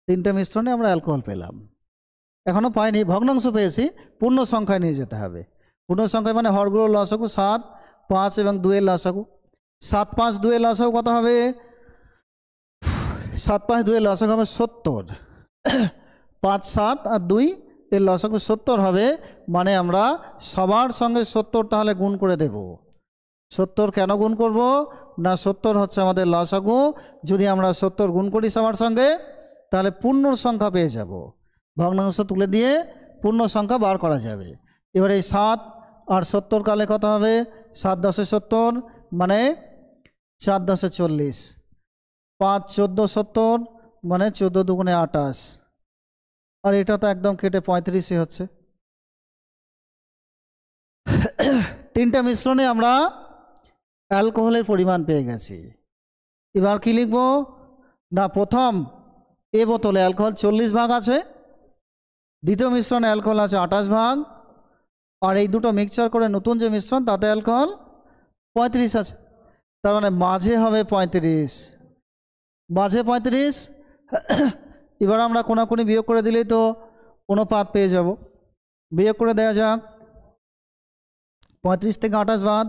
তিনটে মিশ্রণে আমরা অ্যালকোহল পেলাম, এখনও পাইনি, ভগ্নাংশ পেয়েছি, পূর্ণ সংখ্যায় নিয়ে যেতে হবে। পূর্ণ সংখ্যায় মানে হরগুলোর লসাগু 7, 5 এবং 2 এর লসাগু। 7, 5, 2 এর লসাগু কত হবে 7, 5, 2 এর লসাগু হবে 70, 5, 7 আর 2 এর লসাগু 70 হবে, মানে আমরা সবার সঙ্গে 70 তাহলে গুণ করে দেব। 70 কেন গুণ করব না 70 হচ্ছে আমাদের লসাগু, যদি আমরা 70 গুণ করি সবার সঙ্গে তাহলে পূর্ণ সংখ্যা পেয়ে যাব, ভগ্নাংশ তুলে দিয়ে পূর্ণ সংখ্যা বার করা যাবে। এবার এই 7 আর 70 কালে কত হবে 7 10 70 মানে 4 10 40, 5 14 70 মানে 14 দুগুণে 28, আর এটা তো একদম কেটে 35ই হচ্ছে। তিনটা মিশ্রণে আমরা অ্যালকোহলের পরিমাণ পেয়ে গেছি। এবার কি লিখব না প্রথম এ বোতলে অ্যালকোহল 40 ভাগ আছে, দ্বিতীয় মিশ্রণে অ্যালকোহল আছে 28 ভাগ, আর এই দুটো মিক্সচার করে নতুন যে মিশ্রণ তাতে অ্যালকোহল 35 আছে, তার মানে মাঝে হবে 35, মাঝে 35। এবার আমরা কোনাকুনি বিয়োগ করে দিলেই তো অনুপাত পেয়ে যাব, বিয়োগ করে দেওয়া যাক। 35 থেকে 28 বাদ,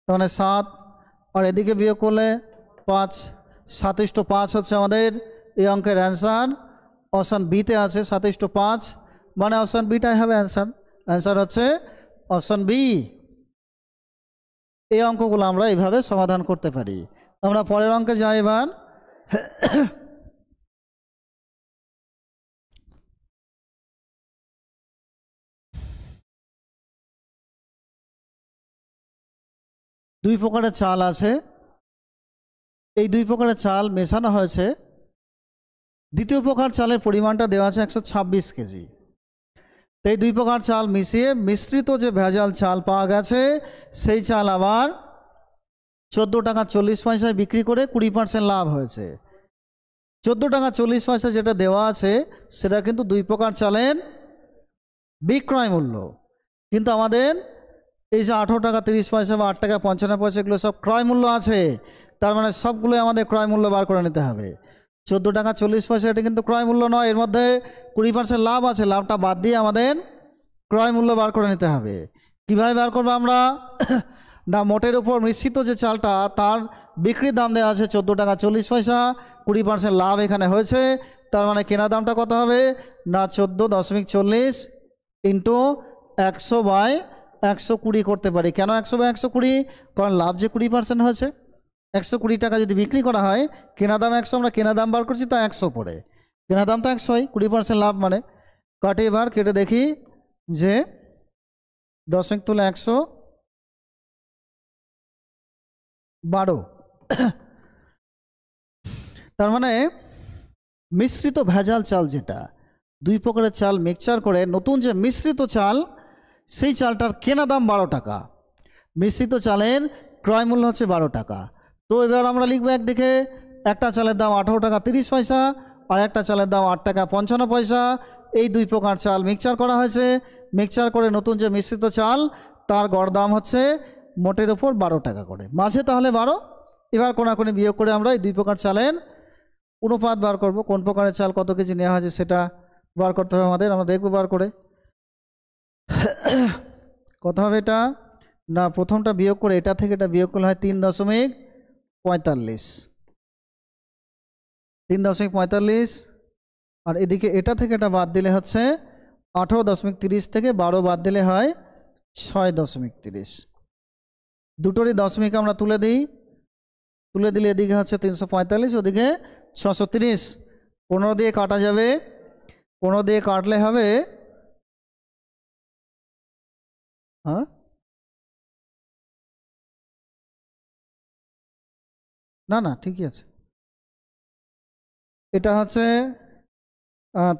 তার মানে 7, আর এদিকে বিয়োগ করলে 5, 27:5 হচ্ছে আমাদের এই অঙ্কের অ্যান্সার। অপশান বিতে আছে 27:5, মানে অপশান বিটাই হবে অ্যান্সার। অ্যান্সার হচ্ছে অপশান বি। এই অঙ্কগুলো আমরা এইভাবে সমাধান করতে পারি। আমরা পরের অঙ্কে যাই এবার। দুই প্রকারের চাল আছে, এই দুই প্রকারের চাল মেশানো হয়েছে। দ্বিতীয় প্রকার চালের পরিমাণটা দেওয়া আছে 126 কেজি, তো এই 2 প্রকার চাল মিশিয়ে মিশ্রিত যে ভেজাল চাল পাওয়া গেছে সেই চাল আবার 14 টাকা 40 পয়সায় বিক্রি করে 20% লাভ হয়েছে। 14 টাকা 40 পয়সা যেটা দেওয়া আছে সেটা কিন্তু 2 প্রকার চালের বিক্রয় মূল্য, কিন্তু আমাদের এই যে 18 টাকা 30 পয়সা বা 8 টাকা 55 পয়সা এগুলো সব ক্রয় মূল্য আছে, তার মানে সবগুলোই আমাদের ক্রয় মূল্য বার করে নিতে হবে। 14 টাকা 40 পয়সা এটা কিন্তু ক্রয় মূল্য নয়, এর মধ্যে 20% লাভ আছে, লাভটা বাদ দিয়ে আমাদের ক্রয় মূল্য বার করে নিতে হবে। কীভাবে বার করবো আমরা? না, মোটের উপর মিশ্রিত যে চালটা তার বিক্রির দাম দেওয়া আছে 14 টাকা 40 পয়সা, 20% লাভ এখানে হয়েছে, তার মানে কেনা দামটা কত হবে? না 14.40 ইন্টু 100/120 করতে পারি। কেন 100/120? কারণ লাভ যে 20% হয়েছে। 120 টাকা যদি বিক্রি করা হয়, কেনা দাম 100, আমরা কেনা দাম বার করছি তা 100 পড়ে, কেনা দাম তো 100ই, 20% লাভ মানে। কাটে, এবার কেটে দেখি যে 10 তুলে 112, তার মানে মিশ্রিত ভেজাল চাল যেটা 2 প্রকারের চাল মিক্সচার করে নতুন যে মিশ্রিত চাল সেই চালটার কেনা দাম 12 টাকা, মিশ্রিত চালের ক্রয় মূল্য হচ্ছে 12 টাকা। তো এবার আমরা লিখবো একদিকে একটা চালের দাম 18 টাকা 30 পয়সা আর একটা চালের দাম 8 টাকা 55 পয়সা। এই 2 প্রকার চাল মিক্সচার করা হয়েছে, মিক্সচার করে নতুন যে মিশ্রিত চাল তার গড় দাম হচ্ছে মোটের ওপর 12 টাকা করে, মাঝে তাহলে 12। এবার কোনাকুনি বিয়োগ করে আমরা এই 2 প্রকার চালের অনুপাত বার করব, কোন প্রকারের চাল কত কেজি নেওয়া হয়েছে সেটা বার করতে হবে আমাদের। আমরা দেখব বার করে কত হবে এটা। না, প্রথমটা বিয়োগ করে এটা থেকে এটা বিয়োগ করলে হয় 3.45, 3.45, আর এদিকে এটা থেকে এটা বাদ দিলে হচ্ছে 18.30 থেকে 12 বাদ দিলে হয় 6.30। দুটোরই দশমিক আমরা তুলে দিই, তুলে দিলে এদিকে হচ্ছে 345, ওদিকে 630। 15 দিয়ে কাটা যাবে, 15 দিয়ে কাটলে হবে, হ্যাঁ না না ঠিকই আছে, এটা হচ্ছে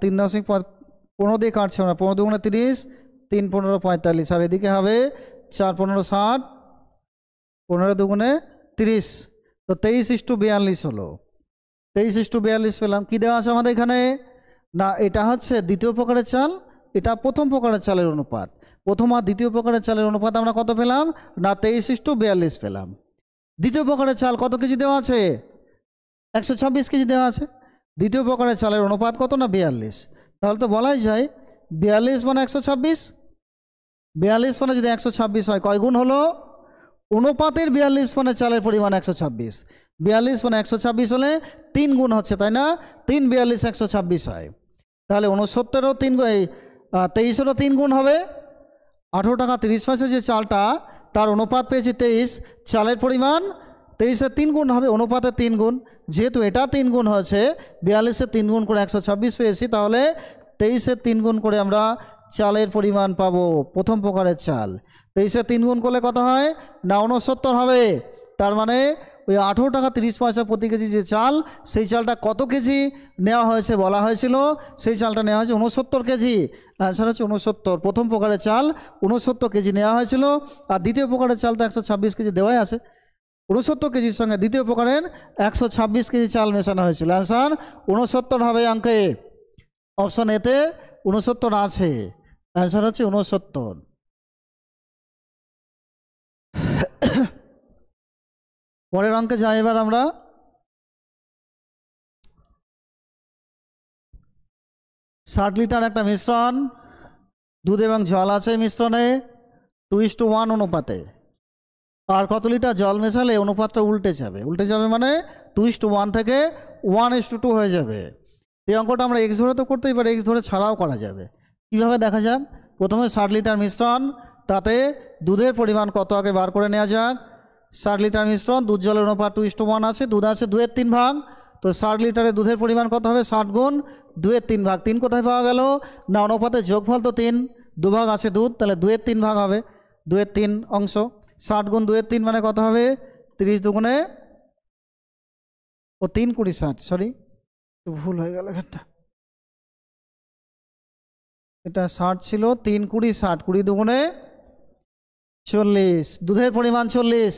3.15 দিয়ে কাটছে আমরা, 15 দুগুণে 30, 3 15 45, আর এদিকে হবে 4 15 60, 15 দুগুণে 30, তো 23:42 হলো। 23:42 পেলাম। কী দেওয়া আছে আমাদের এখানে? না, এটা হচ্ছে দ্বিতীয় প্রকারের চাল, এটা প্রথম প্রকারের চালের অনুপাত। প্রথম আর দ্বিতীয় প্রকারের চালের অনুপাত আমরা কত পেলাম? না 23:42 পেলাম। দ্বিতীয় প্রকারের চাল কত কেজি দেওয়া আছে? 126 কেজি দেওয়া আছে। দ্বিতীয় প্রকারের চালের অনুপাত কত? না 42। তাহলে তো বলাই যায় 42 মানে 126, 42 মানে যদি 126 হয় কয় গুণ হলো? অনুপাতের 42 মানে চালের পরিমাণ 126, 42 মানে 126 হলে 3 গুণ হচ্ছে, তাই না? 3 42 126 হয়, তাহলে 69-এরও 3 গুণ, 23-এরও 3 গুণ হবে। 18 টাকা 30 পয়সা যে চালটা তার অনুপাত পেয়েছি 23, চালের পরিমাণ 23-এর 3 গুণ হবে, অনুপাতের 3 গুণ। যেহেতু এটা 3 গুণ হয়েছে, 42-এর 3 গুণ করে 126 পেয়েছি, তাহলে 23-এর 3 গুণ করে আমরা চালের পরিমাণ পাবো প্রথম প্রকারের চাল। 23-এর 3 গুণ করলে কত হয়? না 69 হবে। তার মানে ওই 18 টাকা 30 পয়সা প্রতি কেজি যে চাল, সেই চালটা কত কেজি নেওয়া হয়েছে বলা হয়েছিল, সেই চালটা নেওয়া হয়েছে 69 কেজি। অ্যান্সার হচ্ছে 69। প্রথম প্রকারের চাল 69 কেজি নেওয়া হয়েছিল, আর দ্বিতীয় প্রকারের চাল তো 126 কেজি দেওয়াই আছে। 69 কেজির সঙ্গে দ্বিতীয় প্রকারের 126 কেজি চাল মেশানো হয়েছিল। অ্যান্সার 69 হবে অঙ্কে। অপশন এতে 69 আছে, অ্যান্সার হচ্ছে 69। পরের অঙ্কে যাই এবার আমরা। 60 লিটার একটা মিশ্রণ, দুধ এবং জল আছে মিশ্রণে 2:1 অনুপাতে, আর কত লিটার জল মেশালে অনুপাতটা উল্টে যাবে? উল্টে যাবে মানে 2:1 থেকে 1:2 হয়ে যাবে। এই অঙ্কটা আমরা এক্স ধরে তো করতেই পারি, এক্স ধরে ছাড়াও করা যাবে। কীভাবে দেখা যাক? প্রথমে 60 লিটার মিশ্রণ, তাতে দুধের পরিমাণ কত আগে বার করে নেওয়া যাক। 60 লিটার মিশ্রণ, দুধ জলের অনুপাত 2:1 আছে, দুধ আছে 2/3 ভাগ, তো 60 লিটারে দুধের পরিমাণ কত হবে? 60 গুণ 2/3 ভাগ। 3 কোথায় পাওয়া গেল? না, অনুপাতের যোগফল তো 3, দুভাগ আছে দুধ, তাহলে 2/3 ভাগ হবে, 2/3 অংশ। 60 গুণ 2/3 মানে কত হবে? 30 দুগুণে 3 20 60, সরি ভুল হয়ে গেল এখানটা। এটা 60 ছিল, 3 20 60, 20 দুগুণে 40, দুধের পরিমাণ 40,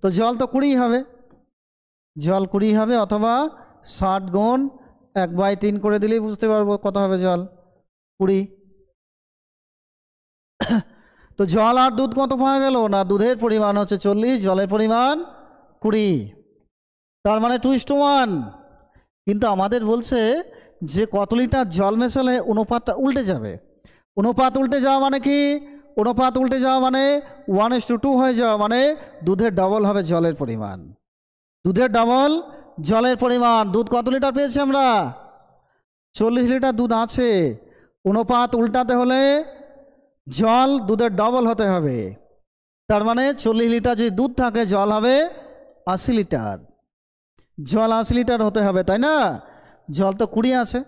তো জল তো 20 হবে, জল 20 হবে, অথবা 60 গুণ 1/3 করে দিলেই বুঝতে পারবো কত হবে জল, 20। তো জল আর দুধ কত পাওয়া গেল না, দুধের পরিমাণ হচ্ছে 40, জলের পরিমাণ 20, তার মানে 2:1। কিন্তু আমাদের বলছে যে কত লিটার জল মেশালে অনুপাতটা উল্টে যাবে। অনুপাত উল্টে যাওয়া মানে কি, অনুপাত উল্টে যাওয়া মানে 1:2 হয়ে যাওয়া, মানে দুধের ডবল হবে জলের পরিমাণ, দুধের ডবল জলের পরিমাণ। দুধ কত লিটার পেয়েছি আমরা, 40 লিটার দুধ আছে, অনুপাত উল্টাতে হলে জল দুধের ডবল হতে হবে, তার মানে 40 লিটার যদি দুধ থাকে জল হবে 80 লিটার, জল 80 লিটার হতে হবে, তাই না? জল তো 20 আছে,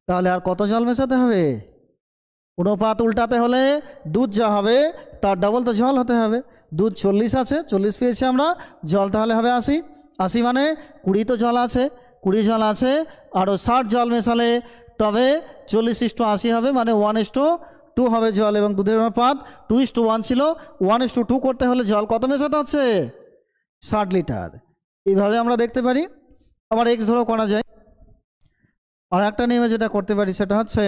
তাহলে আর কত জল মেশাতে হবে? অনুপাত উল্টাতে হলে দুধ যা হবে তার ডবল তো জল হতে হবে। দুধ 40 আছে, 40 পেয়েছি আমরা, জল তাহলে হবে 80, 80 মানে 20 তো জল আছে, 20 জল আছে, আরও 60 জল মেশালে তবে 40:80 হবে, মানে 1:2 হবে জল, এবং দুধের অনুপাত 2:1 ছিল, 1:2 করতে হলে জল কত মেশাতে হচ্ছে, 60 লিটার। এইভাবে আমরা দেখতে পারি। আবার এক্স ধরেও করা যায়। আর একটা নিয়মে যেটা করতে পারি সেটা হচ্ছে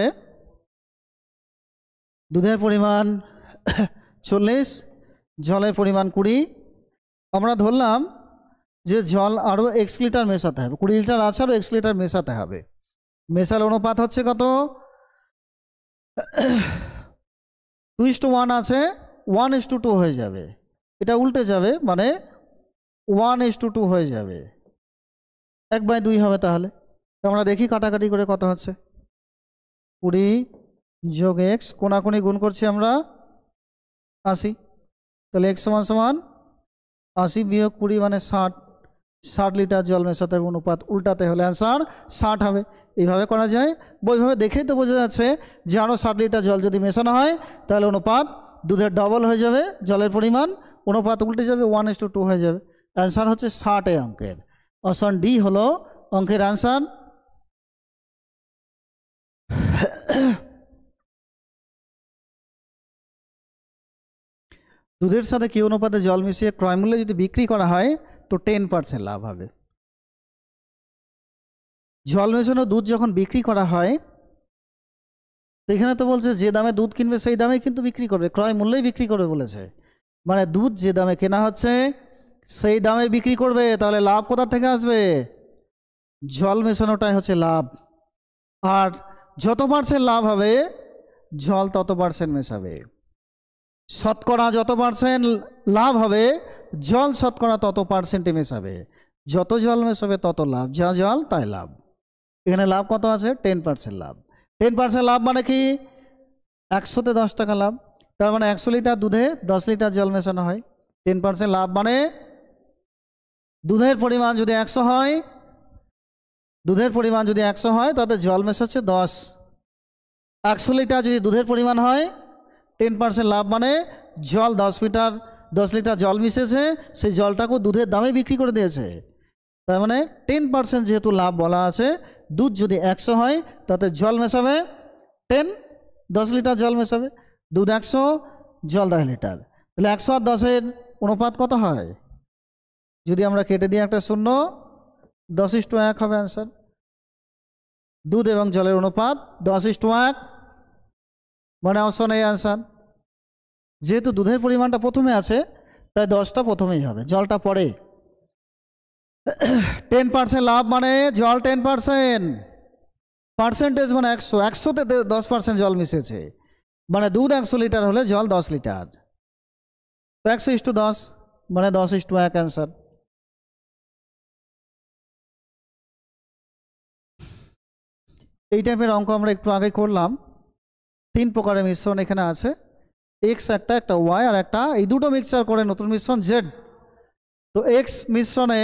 দুধের পরিমাণ 40, জলের পরিমাণ 20, আমরা ধরলাম যে জল আরও x লিটার মেশাতে হবে, 20 লিটার আছে আরও x লিটার মেশাতে হবে। মেশাল অনুপাত হচ্ছে কত, 2:1 আছে, 1:2 হয়ে যাবে, এটা উল্টে যাবে, মানে 1:2 হয়ে যাবে, 1/2 হবে। তাহলে তো আমরা দেখি কাটাকাটি করে কত হচ্ছে, 20 যোগ x, কোনাকুনি গুণ করছি আমরা 80, তাহলে x = 80 বিয়োগ 20 মানে 60, 60 লিটার জল মেশাতে হবে, অনুপাত উল্টাতে হলে অ্যান্সার 60 হবে। এইভাবে করা যায়। বইভাবে দেখেই তো বোঝা যাচ্ছে যে আরও 60 লিটার জল যদি মেশানো হয় তাহলে অনুপাত দুধের ডবল হয়ে যাবে, জলের পরিমাণ, অনুপাত উল্টে যাবে, 1:2 হয়ে যাবে। অ্যান্সার হচ্ছে 60 অঙ্কের। অপশন ডি হলো অঙ্কের অ্যান্সার। দুধের সাথে কি অনুপাতে জল মিশিয়ে ক্রয় মূল্যে যদি বিক্রি করা হয় তো 10% লাভ হবে। জল মেশানো দুধ যখন বিক্রি করা হয় তো এখানে তো বলছে যে দামে দুধ কিনবে সেই দামেই কিন্তু বিক্রি করবে, ক্রয় মূল্যেই বিক্রি করবে বলেছে, মানে দুধ যে দামে কেনা হচ্ছে সেই দামে বিক্রি করবে। তাহলে লাভ কোথা থেকে আসবে, জল মেশানোটাই হচ্ছে লাভ। আর যত পার্সেন্ট লাভ হবে জল তত পার্সেন্ট মেশাবে, শতকরা যত পার্সেন্ট লাভ হবে জল শতকরা তত পার্সেন্টে মেশাবে, যত জল মেশাবে তত লাভ, যা জল তাই লাভ। এখানে লাভ কত আছে, 10% লাভ। 10% লাভ মানে কি, 100-তে 10 টাকা লাভ, তার মানে 100 লিটার দুধে 10 লিটার জল মেশানো হয়। 10% লাভ মানে দুধের পরিমাণ যদি 100 হয়, দুধের পরিমাণ যদি 100 হয় তাতে জল মেশাচ্ছে 10। 100 লিটার যদি দুধের পরিমাণ হয় 10% লাভ মানে জল 10 লিটার জল মিশেছে, সেই জলটাকেও দুধের দামে বিক্রি করে দিয়েছে। তার মানে 10% যেহেতু লাভ বলা আছে, দুধ যদি 100 হয় তাতে জল মেশাবে 10 লিটার জল মেশাবে, দুধ 100, জল 10 লিটার, তাহলে 100 আর 10-এর অনুপাত কত হয়, যদি আমরা কেটে দিই একটা শূন্য, 10:1 হবে অ্যান্সার। দুধ এবং জলের অনুপাত 10:1, মানে অপশন এই অ্যান্সার। যেহেতু দুধের পরিমাণটা প্রথমে আছে তাই 10টা প্রথমেই হবে, জলটা পরে। 10% লাভ মানে জল 10%, পার্সেন্টেজ মানে 100, 100-তে 10% জল মিশেছে, মানে দুধ 100 লিটার হলে জল 10 লিটার, তো 100:10 মানে 10:1 অ্যান্সার। এই টাইপের অঙ্ক আমরা একটু আগে করলাম। 3 প্রকারের মিশ্রণ এখানে আছে, এক্স একটা ওয়াই আর একটা, এই দুটো মিক্সচার করে নতুন মিশ্রণ জেড। তো এক্স মিশ্রণে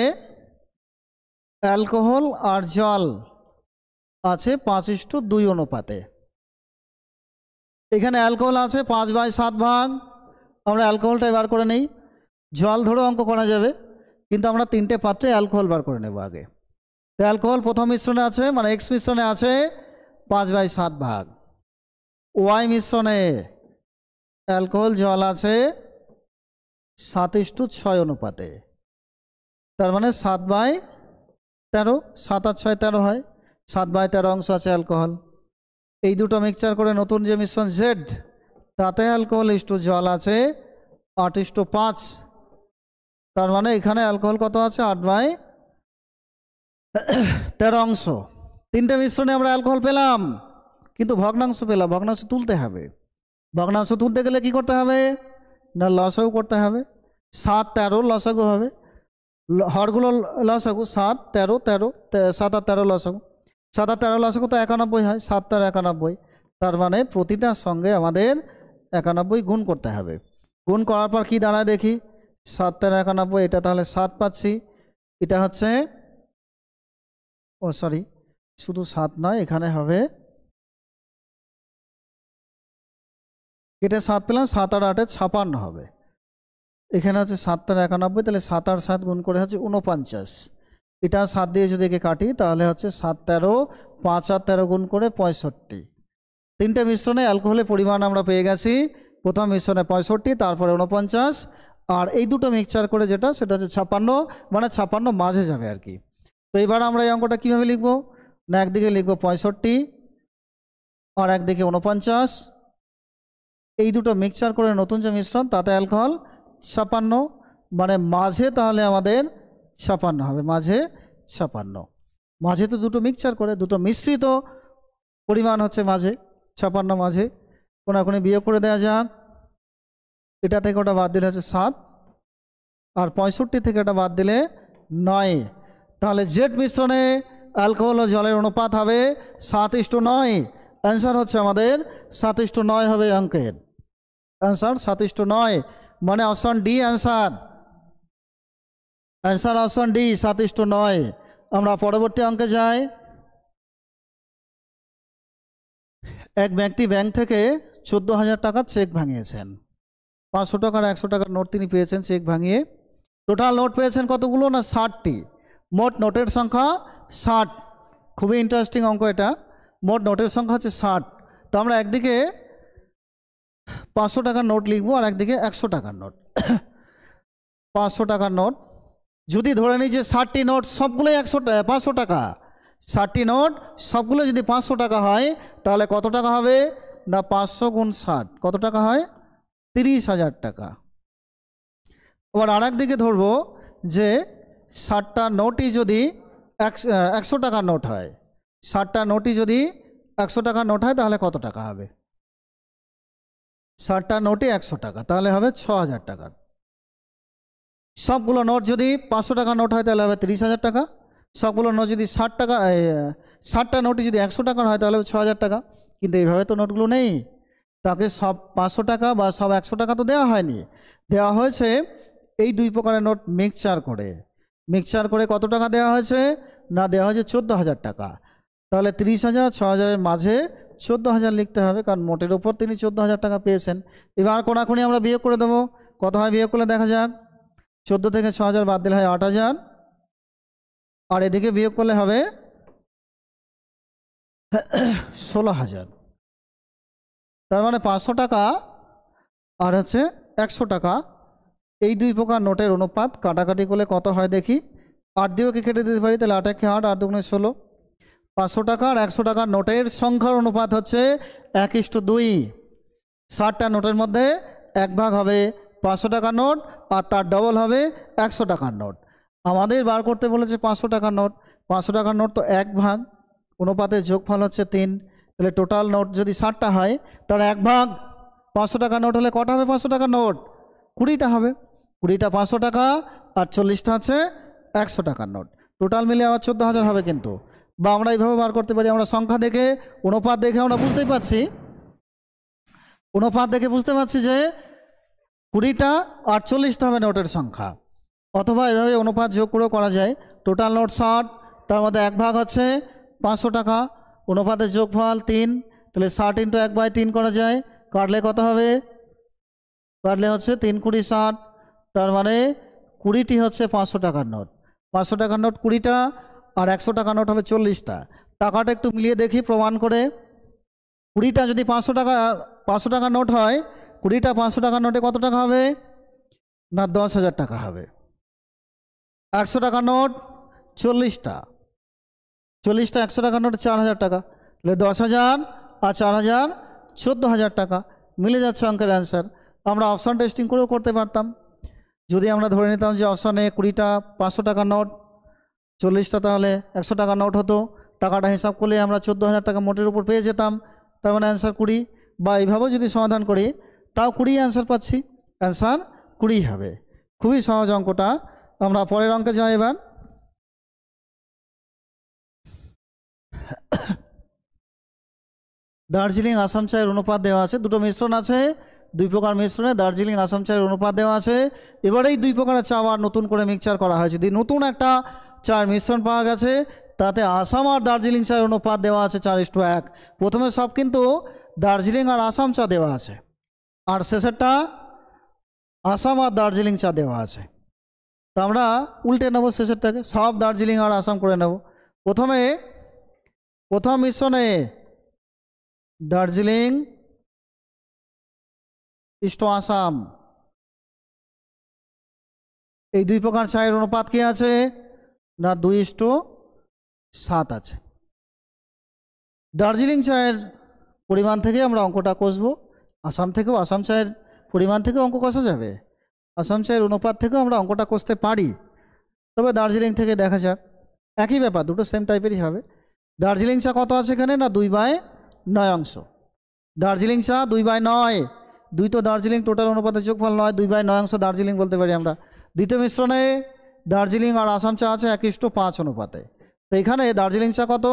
অ্যালকোহল আর জল আছে 5:2 অনুপাতে। এখানে অ্যালকোহল আছে 5/7 ভাগ, আমরা অ্যালকোহলটাই বার করে নেই। জল ধরেও অঙ্ক করা যাবে, কিন্তু আমরা 3টে পাত্রে অ্যালকোহল বার করে নেব আগে। তো অ্যালকোহল প্রথম মিশ্রণে আছে, মানে এক্স মিশ্রণে আছে 5/7 ভাগ। ওয়াই মিশ্রণে অ্যালকোহল জল আছে 7:6 অনুপাতে, তার মানে 7/13, 7 আর 6 13 হয়, 7/13 অংশ আছে অ্যালকোহল। এই দুটো মিক্সচার করে নতুন যে মিশ্রণ জেড, তাতে অ্যালকোহল ইস্টু জল আছে 8:5, তার মানে এখানে অ্যালকোহল কত আছে 8/13 অংশ। তিনটে মিশ্রণে আমরা অ্যালকোহল পেলাম, কিন্তু ভগ্নাংশ পেলাম, ভগ্নাংশ তুলতে হবে। ভগ্নাংশ তুলতে গেলে কি করতে হবে না লসাগু করতে হবে। 7 13 লসাগু হবে, হরগুলো লসাগু 7 13 13, 7 আর 13 লসাগু, 7 আর 13 লসাগু তো 91 হয়, 7 আর 91, তার মানে প্রতিটার সঙ্গে আমাদের 91 গুণ করতে হবে। গুণ করার পর কি দাঁড়ায় দেখি, 7 আর 91, এটা তাহলে 7 পাচ্ছি, এটা হচ্ছে সরি শুধু 7 নয়, এখানে হবে এটা 7 পেলাম, 7 আর 8 56 হবে। এখানে হচ্ছে 7 আর 91, তাহলে 7 আর 7 গুণ করে হচ্ছে 49। এটা 7 দিয়ে যদি একে কাটি তাহলে হচ্ছে 7 13, 5 আর 13 গুণ করে 65। তিনটে মিশ্রণে অ্যালকোহলের পরিমাণ আমরা পেয়ে গেছি। প্রথম মিশ্রণে 65, তারপরে 49, আর এই দুটো মিক্সচার করে যেটা সেটা হচ্ছে 56, মানে 56 মাঝে যাবে আর কি। তো এবার আমরা এই অঙ্কটা কীভাবে লিখবো না, একদিকে লিখবো 65 আর একদিকে 49, এই দুটো মিক্সচার করে নতুন যে মিশ্রণ তাতে অ্যালকোহল 56, মানে মাঝে তাহলে আমাদের 56 হবে, মাঝে 56। মাঝে তো দুটো মিক্সচার করে দুটো মিশ্রিত পরিমাণ হচ্ছে মাঝে 56, মাঝে কোনাকুনি বিয়োগ করে দেওয়া যাক। এটা থেকে ওটা বাদ দিলে হচ্ছে 7, আর 65 থেকে এটা বাদ দিলে 9, তাহলে জেড মিশ্রণে অ্যালকোহল ও জলের অনুপাত হবে 7:9। অ্যান্সার হচ্ছে আমাদের 7:9 হবে অঙ্কের অ্যান্সার 7:9, মানে option D answer. Answer option D 7:9। আমরা পরবর্তী অঙ্কে যাই। এক ব্যক্তি ব্যাংক থেকে 14,000 টাকার চেক ভাঙিয়েছেন। 500 টাকার 100 টাকার নোট তিনি পেয়েছেন চেক ভাঙিয়ে। টোটাল নোট পেয়েছেন কতগুলো না 60টি। মোট নোটের সংখ্যা 60। খুবই ইন্টারেস্টিং অঙ্ক এটা। মোট নোটের সংখ্যা হচ্ছে 60। তো আমরা একদিকে 500 টাকার নোট লিখবো আর একদিকে 100 টাকার নোট। 500 টাকার নোট যদি ধরে নিই যে 60টি নোট সবগুলোই 500 টাকা, 60টি নোট সবগুলো যদি 500 টাকা হয় তাহলে কত টাকা হবে না 500 গুণ 60 কত টাকা হয় 30,000 টাকা। আবার আর একদিকে ধরবো যে 60টা নোটই যদি 100 টাকার নোট হয়, 60টা নোটই যদি 100 টাকার নোট হয় তাহলে কত টাকা হবে, 60টা নোটই 100 টাকা তাহলে হবে 6,000 টাকার। সবগুলো নোট যদি 500 টাকার নোট হয় তাহলে হবে 30,000 টাকা। সবগুলো নোট যদি 60টা নোটই যদি 100 টাকার হয় তাহলে হবে 6,000 টাকা। কিন্তু এইভাবে তো নোটগুলো নেই, তাকে সব 500 টাকা বা সব 100 টাকা তো দেওয়া হয়নি, দেওয়া হয়েছে এই দুই প্রকারের নোট মিক্সচার করে কত টাকা দেওয়া হয়েছে না দেওয়া হয়েছে 14,000 টাকা। তাহলে 30,000 6,000-এর মাঝে 14,000 লিখতে হবে, কারণ মোটের ওপর তিনি 14,000 টাকা পেয়েছেন। এবার কোনাকুনি আমরা বিয়োগ করে দেবো, কত হয় বিয়োগ করলে দেখা যাক। 14 থেকে 6,000 বাদ দিলে হয় 8,000, আর এদিকে বিয়োগ করলে হবে 16,000। তার মানে 500 টাকা আর হচ্ছে 100 টাকা এই দুই প্রকার নোটের অনুপাত কাটাকাটি করলে কত হয় দেখি। 8 দিয়েও কি কেটে দিতে পারি, তাহলে 8 × 8 8 × 2 = 16। 500 টাকা আর 100 টাকার নোটের সংখ্যার অনুপাত হচ্ছে 1:2। 60টা নোটের মধ্যে 1 ভাগ হবে 500 টাকার নোট আর তার ডবল হবে 100 টাকার নোট। আমাদের বার করতে বলেছে 500 টাকার নোট। 500 টাকার নোট তো 1 ভাগ, অনুপাতের যোগফল হচ্ছে 3। তাহলে টোটাল নোট যদি 60টা হয় তার 1 ভাগ 500 টাকার নোট হলে কটা হবে 500 টাকার নোট 20টা হবে। 20টা 500 টাকা আর 40টা হচ্ছে 100 টাকার নোট। টোটাল মিলে আবার 14,000 হবে কিন্তু। বা আমরা এইভাবে বার করতে পারি, আমরা সংখ্যা দেখে অনুপাত দেখে আমরা বুঝতেই পারছি, অনুপাত দেখে বুঝতে পারছি যে 20টা আর 40টা হবে নোটের সংখ্যা। অথবা এভাবে অনুপাত যোগ করেও করা যায়। টোটাল নোট 60, তার মধ্যে 1 ভাগ হচ্ছে 500 টাকা, অনুপাতের যোগফল 3, তাহলে 60 × 1/3 করা যায়। কাটলে কত হবে, কাটলে হচ্ছে 3 × 20 = 60। তার মানে 20টি হচ্ছে 500 টাকার নোট। 500 টাকার নোট 20টা আর 100 টাকার নোট হবে 40টা। টাকাটা একটু মিলিয়ে দেখি প্রমাণ করে। কুড়িটা যদি 500 টাকা নোট হয়, কুড়িটা 500 টাকার নোটে কত টাকা হবে না 10,000 টাকা হবে। 100 টাকার নোট 40টা, 40টা 100 টাকার নোট 4,000 টাকা, তাহলে 10,000 আর 4,000 14,000 টাকা। মিলে যাচ্ছে অঙ্কের অ্যান্সার। আমরা অপশান টেস্টিং করেও করতে পারতাম। যদি আমরা ধরে নিতাম যে অপশানে 20টা 500 টাকার নোট, 40টা তাহলে 100 টাকার নোট হতো, টাকাটা হিসাব করলে আমরা 14,000 টাকা মোটের উপর পেয়ে যেতাম, তার মানে অ্যান্সার 20। বা এইভাবেও যদি সমাধান করি তাও 20 অ্যান্সার পাচ্ছি, অ্যান্সার 20 হবে। খুবই সহজ অঙ্কটা। আমরা পরের অঙ্কে যাই এবার। দার্জিলিং আসাম চায়ের অনুপাত দেওয়া আছে, দুটো মিশ্রণ আছে, 2 প্রকার মিশ্রণে দার্জিলিং আসাম চায়ের অনুপাত দেওয়া আছে। এবার এই 2 প্রকারের চা আবার নতুন করে মিক্সচার করা হয়েছে, নতুন একটা চায়ের মিশ্রণ পাওয়া গেছে, তাতে আসাম আর দার্জিলিং চায়ের অনুপাত দেওয়া আছে 4:1। প্রথমে সব কিন্তু দার্জিলিং আর আসাম চা দেওয়া আছে, আর শেষেরটা আসাম আর দার্জিলিং চা দেওয়া আছে। তো আমরা উল্টে নেব, শেষেরটাকে সব দার্জিলিং আর আসাম করে নেব। প্রথম মিশ্রণে দার্জিলিং ইস্ট আসাম, এই 2 প্রকার চায়ের অনুপাত কি আছে না 2:7 আছে। দার্জিলিং চায়ের পরিমাণ থেকে আমরা অঙ্কটা কষবো, আসাম থেকেও আসাম চায়ের পরিমাণ থেকেও অঙ্ক কষা যাবে, আসাম চায়ের অনুপাত থেকেও আমরা অঙ্কটা কষতে পারি। তবে দার্জিলিং থেকে দেখা যাক, একই ব্যাপার, দুটো সেম টাইপেরই হবে। দার্জিলিং চা কত আছে এখানে না 2/9 অংশ। দার্জিলিং চা 2/9, 2 তো দার্জিলিং টোটাল অনুপাতের যোগফল নয়, 2/9 অংশ দার্জিলিং বলতে পারি আমরা। দ্বিতীয় মিশ্রণে দার্জিলিং আর আসাম চা আছে 1:5 অনুপাতে। তো এখানে দার্জিলিং চা কত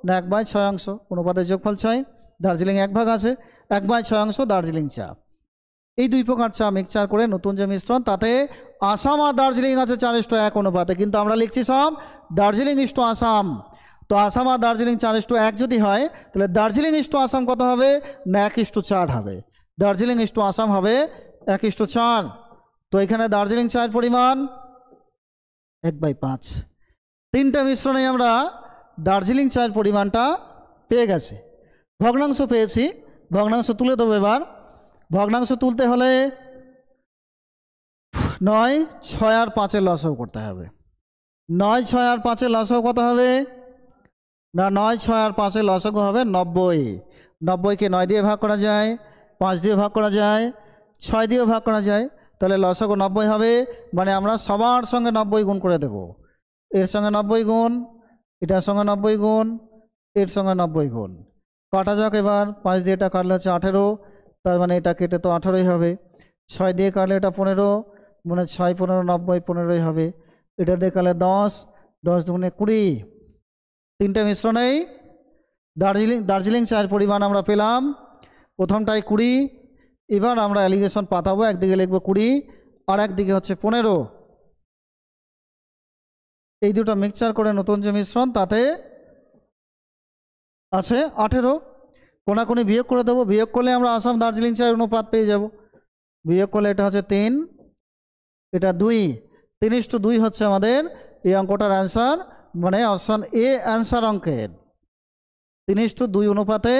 না 1/6 অংশ, অনুপাতের যোগফল 6, দার্জিলিং 1 ভাগ আছে, 1/6 অংশ দার্জিলিং চা। এই 2 প্রকার চা মিক্সচার করে নতুন যে মিশ্রণ, তাতে আসাম আর দার্জিলিং আছে 4:1 অনুপাতে, কিন্তু আমরা লিখছি সব দার্জিলিং ইস্ট আসাম। তো আসাম আর দার্জিলিং 4:1 যদি হয়, তাহলে দার্জিলিং ইস্ট আসাম কত হবে না 1:4 হবে, দার্জিলিং ইস্ট আসাম হবে 1:4। তো এখানে দার্জিলিং চায়ের পরিমাণ 1/5। 3টে মিশ্রণে আমরা দার্জিলিং চায়ের পরিমাণটা পেয়ে গেছে, ভগ্নাংশ পেয়েছি, ভগ্নাংশ তুলে দেবো। এবার ভগ্নাংশ তুলতে হলে 9, 6 আর 5 লসাগু করতে হবে। 9, 6 আর 5 লসাগু কত হবে না 9, 6 আর 5 লসাগু হবে 90। 90কে 9 দিয়ে ভাগ করা যায়, 5 দিয়ে ভাগ করা যায়, 6 দিয়েও ভাগ করা যায়, তাহলে লসাগু 90 হবে। মানে আমরা সবার সঙ্গে 90 গুণ করে দেব, এর সঙ্গে 90 গুণ, এটার সঙ্গে 90 গুণ, এর সঙ্গে 90 গুণ। কাটা যাক এবার, 5 দিয়ে এটা কাটলে হচ্ছে 18, তার মানে এটা কেটে তো 18ই হবে। 6 দিয়ে কাটলে এটা 15, মানে 6, 15, 90, 15ই হবে। এটা দিয়ে কাটলে 10, 10 দুগুণে 20। 3টে মিশ্রণেই দার্জিলিং চায়ের পরিমাণ আমরা পেলাম, প্রথমটাই 20। এবার আমরা অ্যালিগেশন পাতাবো, একদিকে লিখবো 20 আর একদিকে হচ্ছে 15। এই দুটো মিক্সচার করে নতুন যে মিশ্রণ, তাতে আছে 18। কোনাকুনি বিয়োগ করে দেবো, বিয়োগ করলে আমরা আসাম দার্জিলিং চায়ের অনুপাত পেয়ে যাব। বিয়োগ করলে এটা হচ্ছে 3, এটা 2, 3:2 হচ্ছে আমাদের এই অঙ্কটার অ্যান্সার, মানে অপশান এ অ্যান্সার অঙ্কের। 3:2 অনুপাতে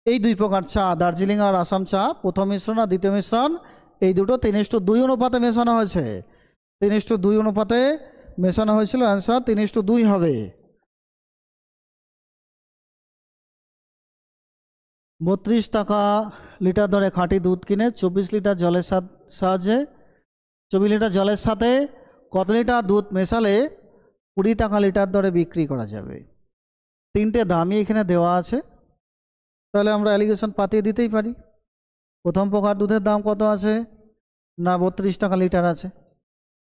এই 2 প্রকার চা, দার্জিলিং আর আসাম চা, প্রথম মিশ্রণ আর দ্বিতীয় মিশ্রণ, এই দুটো 3:2 অনুপাতে মেশানো হয়েছে। 3:2 অনুপাতে মেশানো হয়েছিল, অ্যান্সার 3:2 হবে। 32 টাকা লিটার দরে খাঁটি দুধ কিনে 24 লিটার জলের সাহায্যে 24 লিটার জলের সাথে কত লিটার দুধ মেশালে 20 টাকা লিটার দরে বিক্রি করা যাবে। 3টে দামই এখানে দেওয়া আছে, তাহলে আমরা অ্যালিগেশন পাতিয়ে দিতেই পারি। প্রথম প্রকার দুধের দাম কত আছে না 32 টাকা লিটার আছে।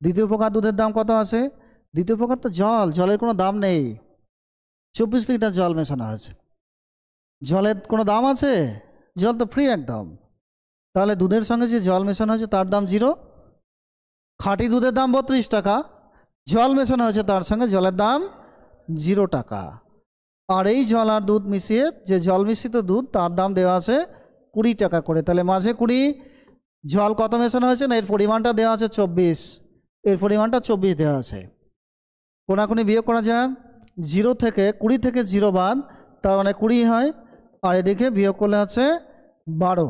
দ্বিতীয় প্রকার দুধের দাম কত আছে, দ্বিতীয় প্রকার তো জলের কোনো দাম নেই, 24 লিটার জল মেশানো হয়েছে, জলের কোনো দাম আছে, জল তো ফ্রি একদম। তাহলে দুধের সঙ্গে যে জল মেশানো হয়েছে তার দাম 0। খাঁটি দুধের দাম 32 টাকা, জল মেশানো হয়েছে তার সঙ্গে জলের দাম 0 টাকা। আর এই জল আর দুধ মিশিয়ে যে জল মিশ্রিত দুধ, তার দাম দেওয়া আছে 20 টাকা করে। তাহলে মাঝে 20, জল কত মেশানো হয়েছে না এর পরিমাণটা দেওয়া আছে 24, এর পরিমাণটা 24 দেওয়া আছে। কোনাকুনি বিয়োগ করা যাক, 0 থেকে 20 থেকে 0 বাদ, তার মানে 20 হয়, আর এদিকে বিয়োগ করলে হচ্ছে 12।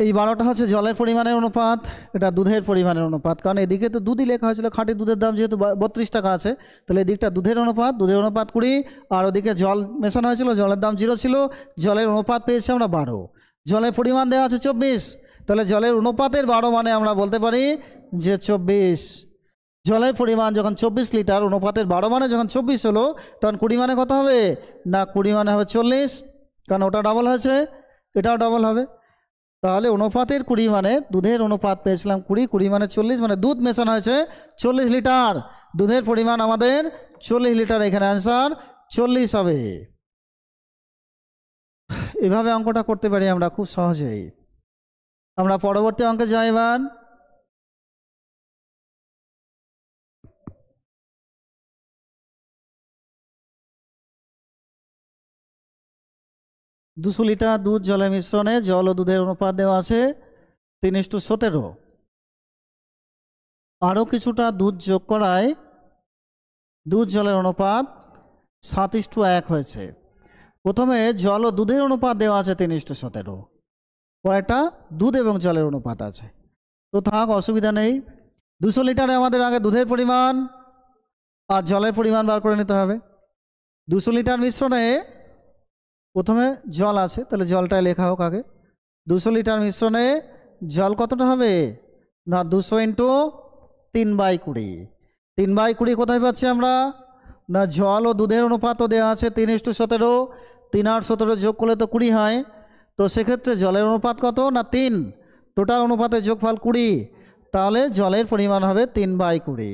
এই 12টা হচ্ছে জলের পরিমাণের অনুপাত, এটা দুধের পরিমাণের অনুপাত। কারণ এদিকে তো দুধই লেখা হয়েছিল, খাঁটি দুধের দাম যেহেতু 32 টাকা আছে, তাহলে এদিকটা দুধের অনুপাত 20, আর ওদিকে জল মেশানো হয়েছিল, জলের দাম 0 ছিল, জলের অনুপাত পেয়েছি আমরা 12। জলের পরিমাণ দেওয়া আছে 24, তাহলে জলের অনুপাতের 12 মানে আমরা বলতে পারি যে 24। জলের পরিমাণ যখন 24 লিটার, অনুপাতের 12 মানে যখন 24 হলো, তখন 20 মানে কত হবে? না 20 মানে হবে 40, কারণ ওটা ডবল হয়েছে, এটাও ডবল হবে। তাহলে অনুপাতের 20 মানে দুধের অনুপাত পেয়েছিলাম 20 মানে 40, মানে দুধ মেশানো হয়েছে 40 লিটার, দুধের পরিমাণ আমাদের 40 লিটার। এখানে অ্যান্সার 40 হবে। এভাবে অঙ্কটা করতে পারি আমরা খুব সহজেই। আমরা পরবর্তী অঙ্কে যাই এবার। দুশো লিটার দুধ জলের মিশ্রণে জল ও দুধের অনুপাত দেওয়া আছে 3:17। আরও কিছুটা দুধ যোগ করায় দুধ জলের অনুপাত 7:1 হয়েছে। প্রথমে জল ও দুধের অনুপাত দেওয়া আছে 3:17, পরেরটা দুধ এবং জলের অনুপাত আছে। তো থাক, অসুবিধা নেই। 200 লিটারে আমাদের আগে দুধের পরিমাণ আর জলের পরিমাণ বার করে নিতে হবে। 200 লিটার মিশ্রণে প্রথমে জল আছে, তাহলে জলটাই লেখা হোক আগে। 200 লিটার মিশ্রণে জল কতটা হবে? না 200 ইন্টু 3/20। 3/20 কোথায় পাচ্ছি আমরা? না জল ও দুধের অনুপাতও দেওয়া আছে 3:17, 3 আর 17 যোগ করলে তো 20 হয়। তো সেক্ষেত্রে জলের অনুপাত কত? না 3, টোটাল অনুপাতের যোগফল 20, তাহলে জলের পরিমাণ হবে 3/20।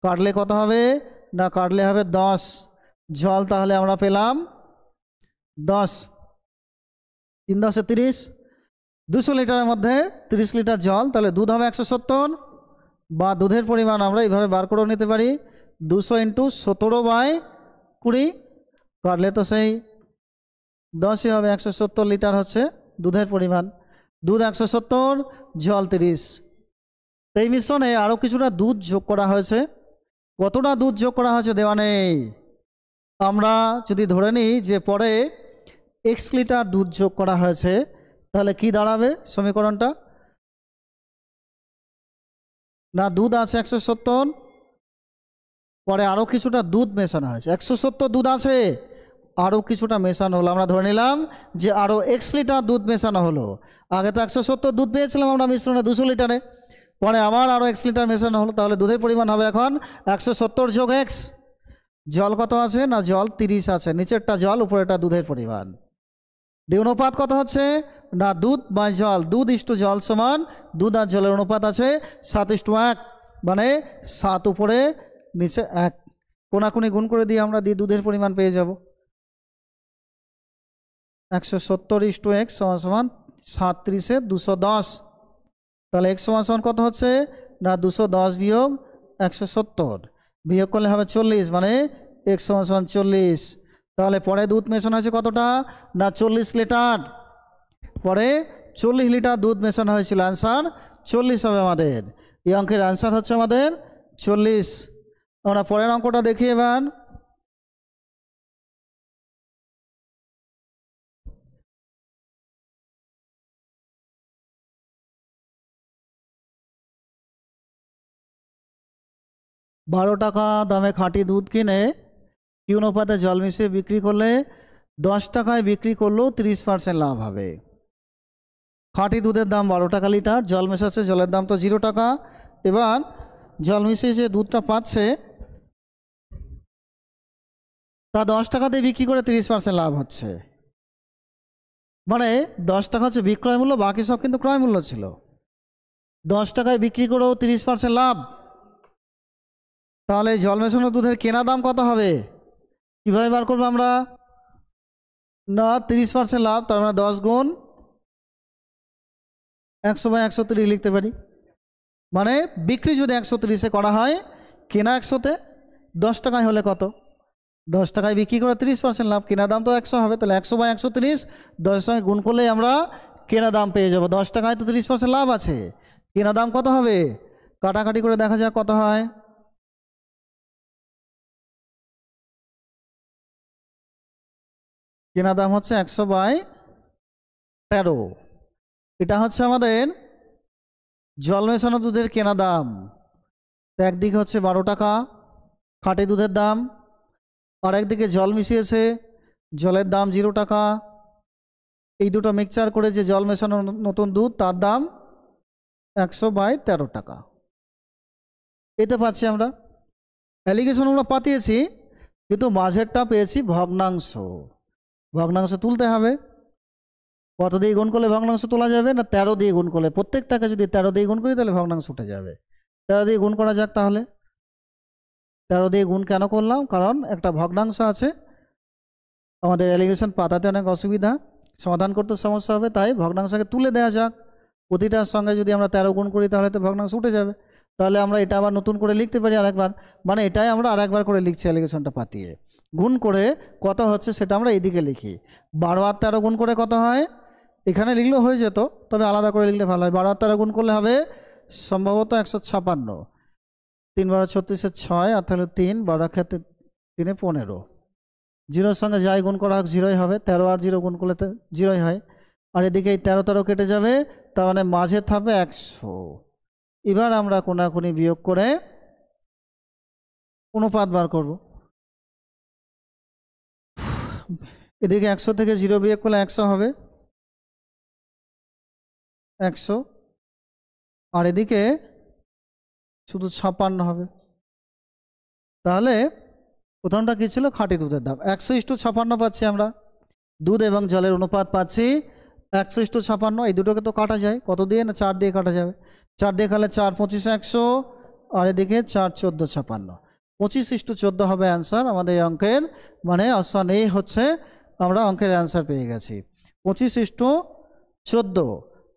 কাটলে কত হবে? না কাটলে হবে 10। জল তাহলে আমরা পেলাম 10, 3 × 10 = 30। 200 লিটারের মধ্যে 30 লিটার জল, তাহলে দুধ হবে 170, বা দুধের পরিমাণ আমরা এইভাবে বার করেও নিতে পারি 200 ইন্টু 17/20, কাটলে তো সেই 10ই হবে। 170 লিটার হচ্ছে দুধের পরিমাণ। দুধ 170, জল 30। এই মিশ্রণে আরও কিছুটা দুধ যোগ করা হয়েছে। কতটা দুধ যোগ করা হয়েছে দেওয়া নেই। আমরা যদি ধরে নিই যে পরে x লিটার দুধ যোগ করা হয়েছে, তাহলে কি দাঁড়াবে সমীকরণটা? না দুধ আছে 170, পরে আরও কিছুটা দুধ মেশানো হয়েছে। 170 দুধ আছে, আরও কিছুটা মেশানো হলো। আমরা ধরে নিলাম যে আরও x লিটার দুধ মেশানো হলো। আগে তো 170 দুধ পেয়েছিলাম আমরা মিশ্রণে 200 লিটারে, পরে আবার আরও x লিটার মেশানো হলো, তাহলে দুধের পরিমাণ হবে এখন 170 যোগ x। জল কত আছে? না জল 30 আছে, নিচেরটা জল, উপরেরটা দুধের পরিমাণ। দিয়ে অনুপাত কত হচ্ছে? না দুধ বাই জল, দুধ ইস্টু জল সমান, দুধ আর জলের অনুপাত আছে 7:1, মানে 7 উপরে নিচে 1। কোনাকুনি গুণ করে দিয়ে আমরা দিয়ে দুধের পরিমাণ পেয়ে যাব। 170 × x সমান 37 = 210। তাহলে x সমান কত হচ্ছে? না 210 বিয়োগ 170, বিয়োগ করলে হবে 40, মানে x সমান 40। তাহলে পরে দুধ মেশানো হয়েছে কতটা? না 40 লিটার। পরে 40 লিটার দুধ মেশানো হয়েছিল, অ্যান্সার 40 হবে আমাদের। এই অঙ্কের অ্যান্সার হচ্ছে আমাদের 40। আমরা পরের অঙ্কটা দেখি এবার। বারো টাকা দামে খাঁটি দুধ কিনে কি অনুপাতে জল মিশিয়ে বিক্রি করলে 10 টাকায় বিক্রি করলেও 30% লাভ হবে। খাঁটি দুধের দাম 12 টাকা লিটার, জল মেশাচ্ছে, জলের দাম তো 0 টাকা। এবার জল মিশিয়ে যে দুধটা পাচ্ছে তা 10 টাকাতে বিক্রি করে 30% লাভ হচ্ছে। মানে 10 টাকা হচ্ছে বিক্রয় মূল্য, বাকি সব কিন্তু ক্রয় মূল্য ছিল। 10 টাকায় বিক্রি করেও 30% লাভ। তাহলে জল মেশানো দুধের কেনা দাম কত হবে? কীভাবে বার করবো আমরা? না 30% লাভ, তার মানে 10 গুণ 100/130 লিখতে পারি। মানে বিক্রি যদি 130-এ করা হয়, কেনা 100-তে, 10 টাকায় হলে কত? 10 টাকায় বিক্রি করে 30% লাভ, কেনা দাম তো 100 হবে। তাহলে 100/130 10-এর সঙ্গে গুণ করলেই আমরা কেনা দাম পেয়ে যাব। 10 টাকায় তো 30% লাভ আছে, কেনা দাম কত হবে? কাটাকাটি করে দেখা যাক কত হয়। কেনা দাম হচ্ছে 100/13। এটা হচ্ছে আমাদের জল মেশানো দুধের কেনা দাম। তো একদিকে হচ্ছে 12 টাকা খাঁটি দুধের দাম, আর একদিকে জল মিশিয়েছে, জলের দাম 0 টাকা। এই দুটো মিক্সচার করে যে জল মেশানো নতুন দুধ তার দাম 100/13 টাকা। এতে পাচ্ছি আমরা অ্যালিগেশন আমরা পাঠিয়েছি, কিন্তু মাঝেরটা পেয়েছি ভগ্নাংশ। ভগ্নাংশ তুলতে হবে। কত দিয়ে গুণ করলে ভগ্নাংশ তোলা যাবে? না 13 দিয়ে গুণ করলে। প্রত্যেকটাকে যদি 13 দিয়ে গুণ করি তাহলে ভগ্নাংশ উঠে যাবে। 13 দিয়ে গুণ করা যাক তাহলে। 13 দিয়ে গুণ কেন করলাম? কারণ একটা ভগ্নাংশ আছে, আমাদের অ্যালিগেশন পাতাতে অনেক অসুবিধা, সমাধান করতে সমস্যা হবে, তাই ভগ্নাংশকে তুলে দেওয়া যাক। প্রতিটার সঙ্গে যদি আমরা 13 গুণ করি তাহলে তো ভগ্নাংশ উঠে যাবে। তাহলে আমরা এটা আবার নতুন করে লিখতে পারি আরেকবার, মানে এটাই আমরা আরেকবার করে লিখছি অ্যালিগেশনটা পাতিয়ে। গুণ করে কত হচ্ছে সেটা আমরা এইদিকে লিখি। 12 আর 13 গুণ করে কত হয়? এখানে লিখলেও হয়ে যেত, তবে আলাদা করে লিখলে ভালো হয়। 12 আর 13 গুণ করলে হবে সম্ভবত 156। 3 12 36 6, আর তাহলে 3 12 ক্ষেত্রে 3 15। জিরোর সঙ্গে যাই গুণ করা হোক জিরোই হবে। 13 আর 0 গুণ করলে তো জিরোই হয়। আর এদিকে এই 13 13 কেটে যাবে, তার মানে মাঝে থাকবে 100। এবার আমরা কোনাকুনি বিয়োগ করে অনুপাত বার করব। এদিকে 100 থেকে 0 বিয়োগ করলে 100 হবে, 100। আর এদিকে শুধু 56 হবে। তাহলে প্রথমটা কী ছিল? খাঁটি দুধের দাম 100:56 পাচ্ছি আমরা। দুধ এবং জলের অনুপাত পাচ্ছি 100:56। এই দুটোকে তো কাটা যায়, কত দিয়ে? না 4 দিয়ে কাটা যাবে। 4 দিয়ে কাটলে 4 25 100, আর এদিকে 4 14 56। 25:14 হবে অ্যান্সার আমাদের এই অঙ্কের, মানে অপশন এ হচ্ছে আমরা অঙ্কের অ্যান্সার পেয়ে গেছি। 25:14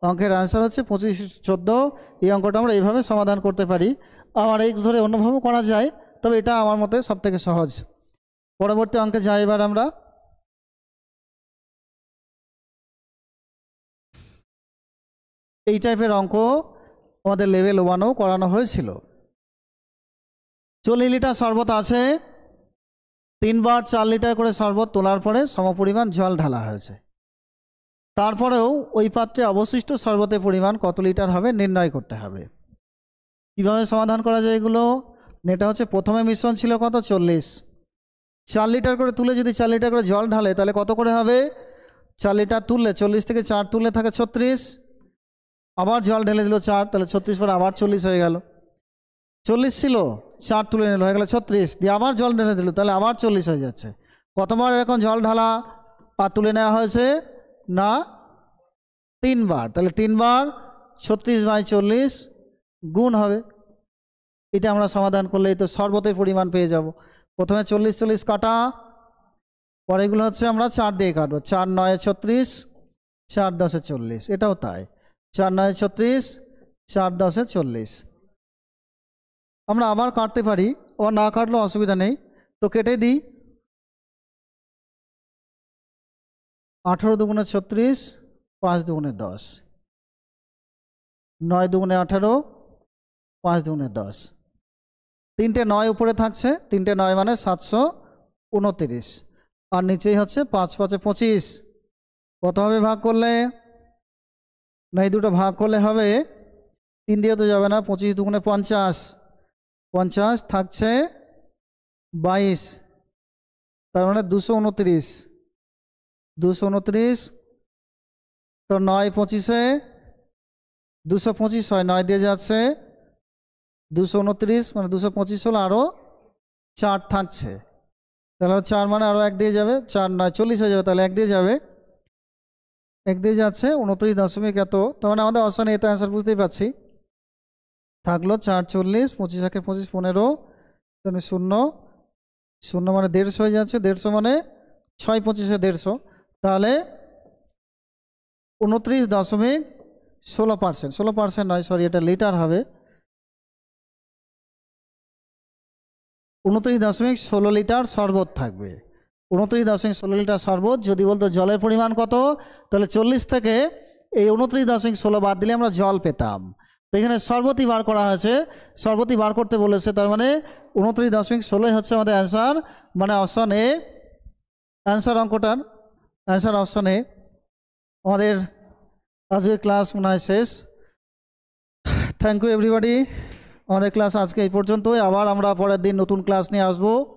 অঙ্কের অ্যান্সার হচ্ছে 25:14। এই অঙ্কটা আমরা এইভাবে সমাধান করতে পারি। আমার এক্স ধরে অন্যভাবেও করা যায়, তবে এটা আমার মতে সবথেকে সহজ। পরবর্তী অঙ্কে যাই এবার আমরা। এই টাইপের অঙ্ক আমাদের লেভেল 1-এও করানো হয়েছিল। 40 লিটার শরবত আছে, 3 বার 4 লিটার করে শরবত তোলার পরে সমপরিমাণ জল ঢালা হয়েছে। তারপরেও ওই পাত্রে অবশিষ্ট শরবতের পরিমাণ কত লিটার হবে নির্ণয় করতে হবে। কীভাবে সমাধান করা যায় এগুলো? এটা হচ্ছে প্রথমে মিশ্রণ ছিল কত? 40। 4 লিটার করে তুলে যদি 4 লিটার করে জল ঢালে তাহলে কত করে হবে? 4 লিটার তুললে 40 থেকে 4 তুললে থাকে 36, আবার জল ঢেলে দিল 4, তাহলে 36 পরে আবার 40 হয়ে গেল। 40 ছিল, 4 তুলে নিল, হয়ে গেল 36, দিয়ে আবার জল ঢেলে দিল, তাহলে আবার 40 হয়ে যাচ্ছে। কতবার এরকম জল ঢালা আর তুলে নেওয়া হয়েছে? না 3 বার। তাহলে 3 বার 36/40 গুণ হবে। এটা আমরা সমাধান করলে এই তো শরবতের পরিমাণ পেয়ে যাব। প্রথমে 40 40 কাটা, পরে এগুলো হচ্ছে আমরা 4 দিয়ে কাটবো। 4 9 36, 4 10 40, এটাও তাই। 4 9 36, 4 10 40। আমরা আবার কাটতে পারি, ও না কাটলেও অসুবিধা নেই, তো কেটে দিই। 18 দুগুণে 36, 5 দুগুণে 10, 9 দুগুণে 18, 5 দুগুণে 10। 3টে 9 উপরে থাকছে, 3টে 9 মানে 729, আর নিচেই হচ্ছে 5 5 25। কত হবে ভাগ করলে? না এই দুটো ভাগ করলে হবে, 3 দিয়ে তো যাবে না। 25 দুগুণে 50, 50 থাকছে 22, তার মানে 229। 229 তো 9 25-এ 225 হয়, 9 দিয়ে যাচ্ছে 229, মানে 225 হলো, আরও 4 থাকছে, তাহলে 4 মানে আরও 1 দিয়ে যাবে, 4 9 40 হয়ে যাবে, তাহলে 1 দিয়ে যাবে, 1 দিয়ে যাচ্ছে 29 দশমিক এত। তার মানে আমাদের অপশানে এটা অ্যান্সার বুঝতেই পারছি। থাকলো 4 40, 25 একে 25 15, তাহলে 0 0 মানে 150 হয়ে যাচ্ছে, 150 মানে 6 25-এ 150, তাহলে 29.16%, 16% নয়, সরি, এটা লিটার হবে। 29.16 লিটার শরবত থাকবে। 29.16 লিটার শরবত। যদি বলতো জলের পরিমাণ কত, তাহলে 40 থেকে এই 29.16 বাদ দিলে আমরা জল পেতাম। তো এখানে শরবতই বার করা হয়েছে, শরবতই বার করতে বলেছে, তার মানে 29.16 হচ্ছে আমাদের অ্যান্সার, মানে অপশন এ অ্যান্সার অঙ্কটার। অ্যান্সার অপশানে। আমাদের আজকের ক্লাস মনে হয় শেষ। Thank you everybody. আমাদের ক্লাস আজকে এই পর্যন্তই। আবার আমরা পরের দিন নতুন ক্লাস নিয়ে আসবো।